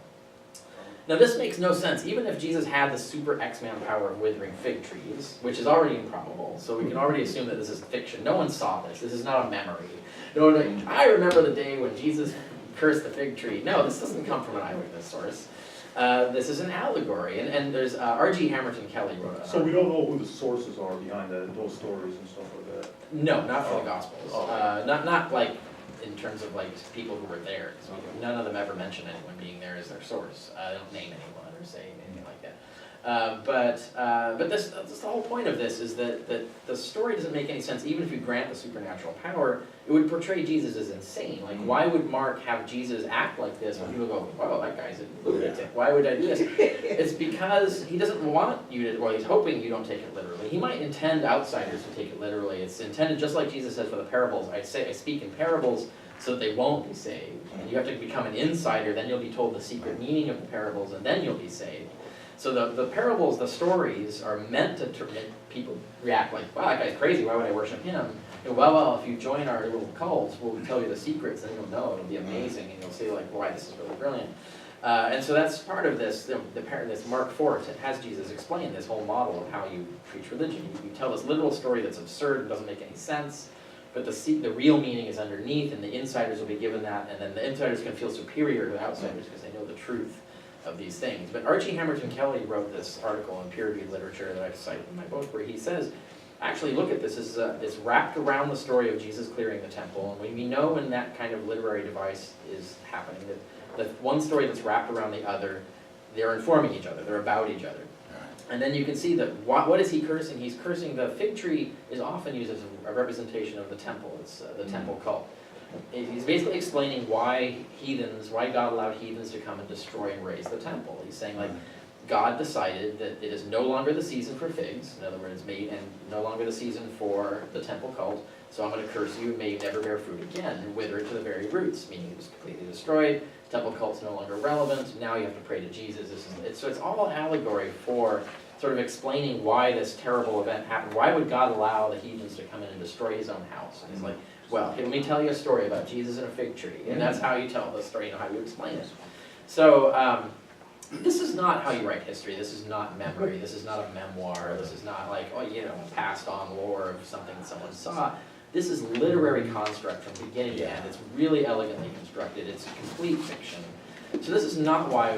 Now this makes no sense, even if Jesus had the super X-Man power of withering fig trees, which is already improbable, so we can already assume that this is fiction. No one saw this is not a memory. No one, I remember the day when Jesus cursed the fig tree. No, this doesn't come from an eyewitness source. This is an allegory, and there's R.G. Hamilton Kelly wrote it. So we don't know who the sources are behind those stories and stuff like that? No, not for the Gospels. Oh. Not like in terms of like people who were there. 'Cause none of them ever mention anyone being there as their source. They don't name anyone or say anything like that. But that's the whole point of this is that the story doesn't make any sense. Even if you grant the supernatural power, it would portray Jesus as insane. Like, why would Mark have Jesus act like this when people go, "Wow, that guy's a lunatic. Why would I do this?" It's because he doesn't want you to, or he's hoping you don't take it literally. He might intend outsiders to take it literally. It's intended just like Jesus says for the parables. I speak in parables so that they won't be saved. And you have to become an insider. Then you'll be told the secret meaning of the parables, and then you'll be saved. So the parables, the stories, are meant to make people react like, wow, that guy's crazy, why would I worship him? You know, well, if you join our little cult, we'll tell you the secrets, and you'll know, it'll be amazing, and you'll see like, why this is really brilliant. And so that's part of this, this Mark 4 has Jesus explain this whole model of how you preach religion. You tell this literal story that's absurd and doesn't make any sense, but the real meaning is underneath, and the insiders will be given that, and then the insiders can feel superior to the outsiders because they know the truth of these things. But R.G. Hamilton Kelly wrote this article in peer-reviewed literature that I cite in my book where he says, actually look at this, it's wrapped around the story of Jesus clearing the temple, and we know when that kind of literary device is happening, that the one story that's wrapped around the other, they're informing each other, they're about each other. And then you can see that, what is he cursing? He's cursing, the fig tree is often used as a representation of the temple, it's the temple cult. He's basically explaining why God allowed heathens to come and destroy and raise the temple. He's saying, like, God decided that it is no longer the season for figs, in other words, and no longer the season for the temple cult, so I'm going to curse you, and may you never bear fruit again, and wither it to the very roots, meaning it was completely destroyed, temple cult's no longer relevant, now you have to pray to Jesus. So it's all an allegory for sort of explaining why this terrible event happened. Why would God allow the heathens to come in and destroy his own house? And he's like, well, let me tell you a story about Jesus and a fig tree. And that's how you tell the story, how you explain it. So this is not how you write history. This is not memory. This is not a memoir. This is not like, passed on lore of something that someone saw. This is literary construct from beginning to end. It's really elegantly constructed. It's complete fiction. So this is why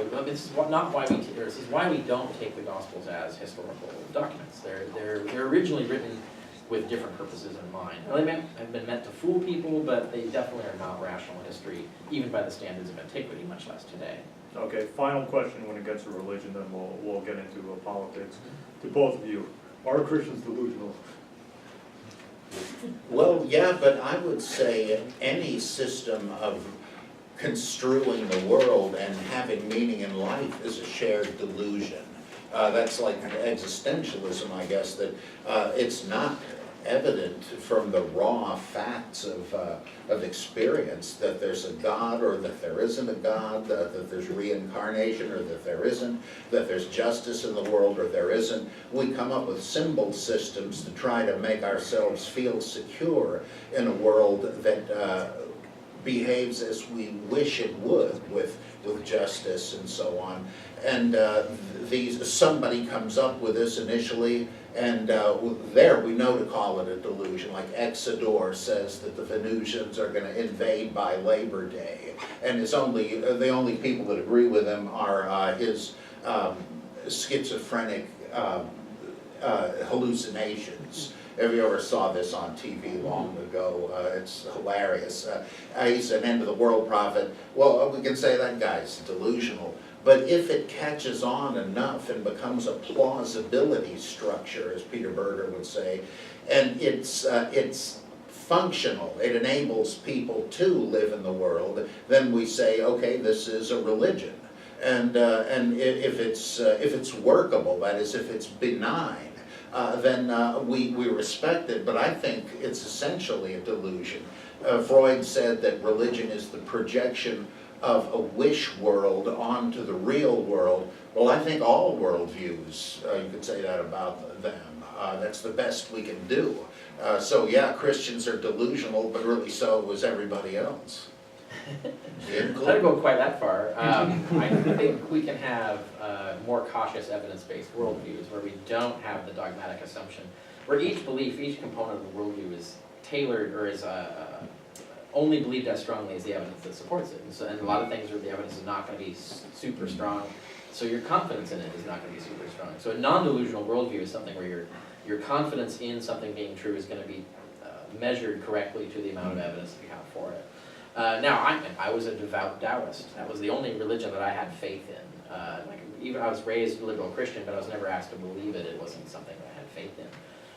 we don't take the Gospels as historical documents. They're originally written with different purposes in mind. Now, they have been meant to fool people, but they definitely are not rational history, even by the standards of antiquity, much less today. Okay, final question when it gets to religion, then we'll get into politics. To both of you, are Christians delusional? Well, yeah, but I would say any system of construing the world and having meaning in life is a shared delusion. That's like existentialism, I guess, that it's not evident from the raw facts of experience that there's a God or that there isn't a God, that there's reincarnation or that there isn't, that there's justice in the world or there isn't. We come up with symbol systems to try to make ourselves feel secure in a world that behaves as we wish it would, with justice and so on. And somebody comes up with this initially, and there we know to call it a delusion. Like Exodore says that the Venusians are going to invade by Labor Day, and the only people that agree with him are his schizophrenic hallucinations. If you ever saw this on TV long ago, it's hilarious. He's an end-of-the-world prophet. Well, we can say that guy's delusional. But if it catches on enough and becomes a plausibility structure, as Peter Berger would say, and it's functional, it enables people to live in the world, then we say, okay, this is a religion. And if it's workable, that is, if it's benign, then we respect it, but I think it's essentially a delusion. Freud said that religion is the projection of a wish world onto the real world. Well, I think all worldviews, you could say that about them. That's the best we can do. So yeah, Christians are delusional, but really so was everybody else. I don't go quite that far. I think we can have more cautious evidence-based worldviews where we don't have the dogmatic assumption, where each belief, each component of the worldview is tailored or is only believed as strongly as the evidence that supports it. And a lot of things where the evidence is not going to be super strong. So your confidence in it is not going to be super strong. So a non-delusional worldview is something where your confidence in something being true is going to be measured correctly to the amount of evidence that you have for it. Now, I was a devout Taoist. That was the only religion that I had faith in. Even I was raised liberal Christian, but I was never asked to believe it. It wasn't something that I had faith in.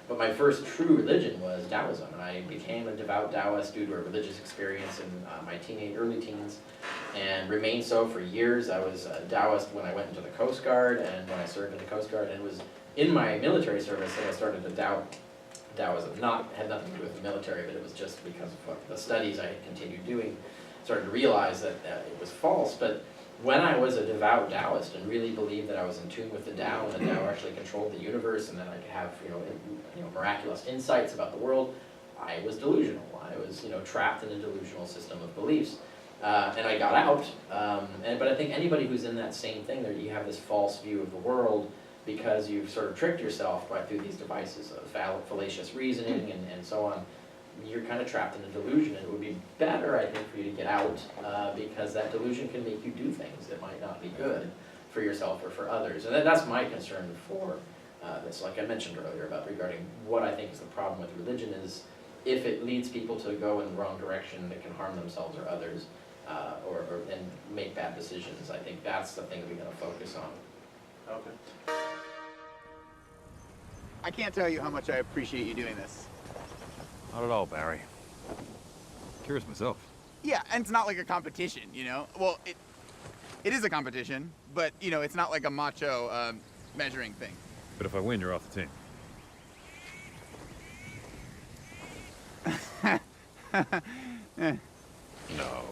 But my first true religion was Taoism, and I became a devout Taoist due to a religious experience in my early teens, and remained so for years. I was a Taoist when I went into the Coast Guard, and when I served in the Coast Guard, and it was in my military service that I started to doubt Taoism. Had nothing to do with the military, but it was just because of the studies I had continued doing. Started to realize that it was false. But when I was a devout Taoist and really believed that I was in tune with the Tao, and the Tao actually controlled the universe, and that I could have miraculous insights about the world, I was delusional. I was trapped in a delusional system of beliefs, and I got out. But I think anybody who's in that same thing, there you have this false view of the world, because you've sort of tricked yourself through these devices of fallacious reasoning and so on. You're kind of trapped in a delusion, and it would be better, I think, for you to get out, because that delusion can make you do things that might not be good for yourself or for others. And that's my concern for this, like I mentioned earlier, regarding what I think is the problem with religion is if it leads people to go in the wrong direction that can harm themselves or others, and make bad decisions. I think that's the thing that we're going to focus on. Okay. I can't tell you how much I appreciate you doing this. Not at all, Barry. Curious myself. Yeah, and it's not like a competition, Well, it is a competition, but, it's not like a macho measuring thing. But if I win, you're off the team. No.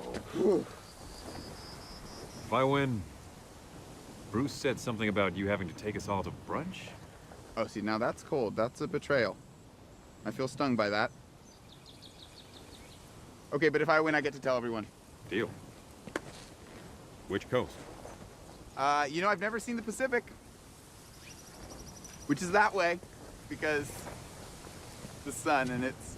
If I win, Bruce said something about you having to take us all to brunch? Oh, see, now that's cold. That's a betrayal. I feel stung by that. Okay, but if I win, I get to tell everyone. Deal. Which coast? I've never seen the Pacific. Which is that way, because the sun and it's...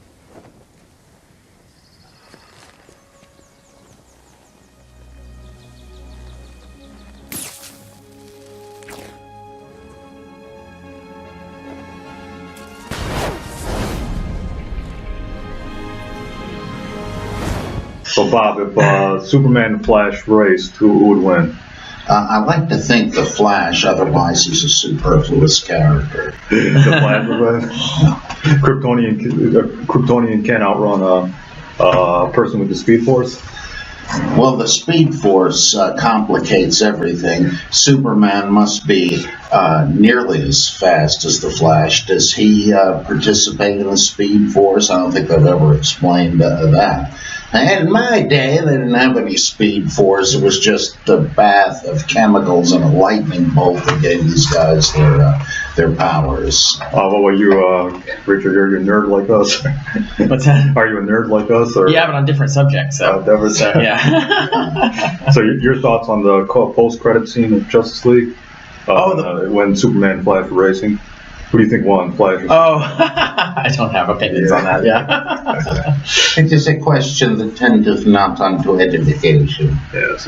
So Bob, if Superman and Flash raced, who would win? I like to think the Flash, otherwise he's a superfluous character. The Flash would win? Kryptonian can't outrun a person with the Speed Force? Well, the Speed Force complicates everything. Superman must be nearly as fast as the Flash. Does he participate in the Speed Force? I don't think they've ever explained that. In my day, they didn't have any Speed Force. It was just the bath of chemicals and a lightning bolt that gave these guys their powers. What about you, Richard? Are you a nerd like us? What's that? Are you a nerd like us? Or? Yeah, but on different subjects. So Yeah. So your thoughts on the post-credit scene of Justice League? When Superman and Flash were racing? Who do you think won, Flash or I don't have opinions on that, It is a question that tendeth not unto edification. Yes.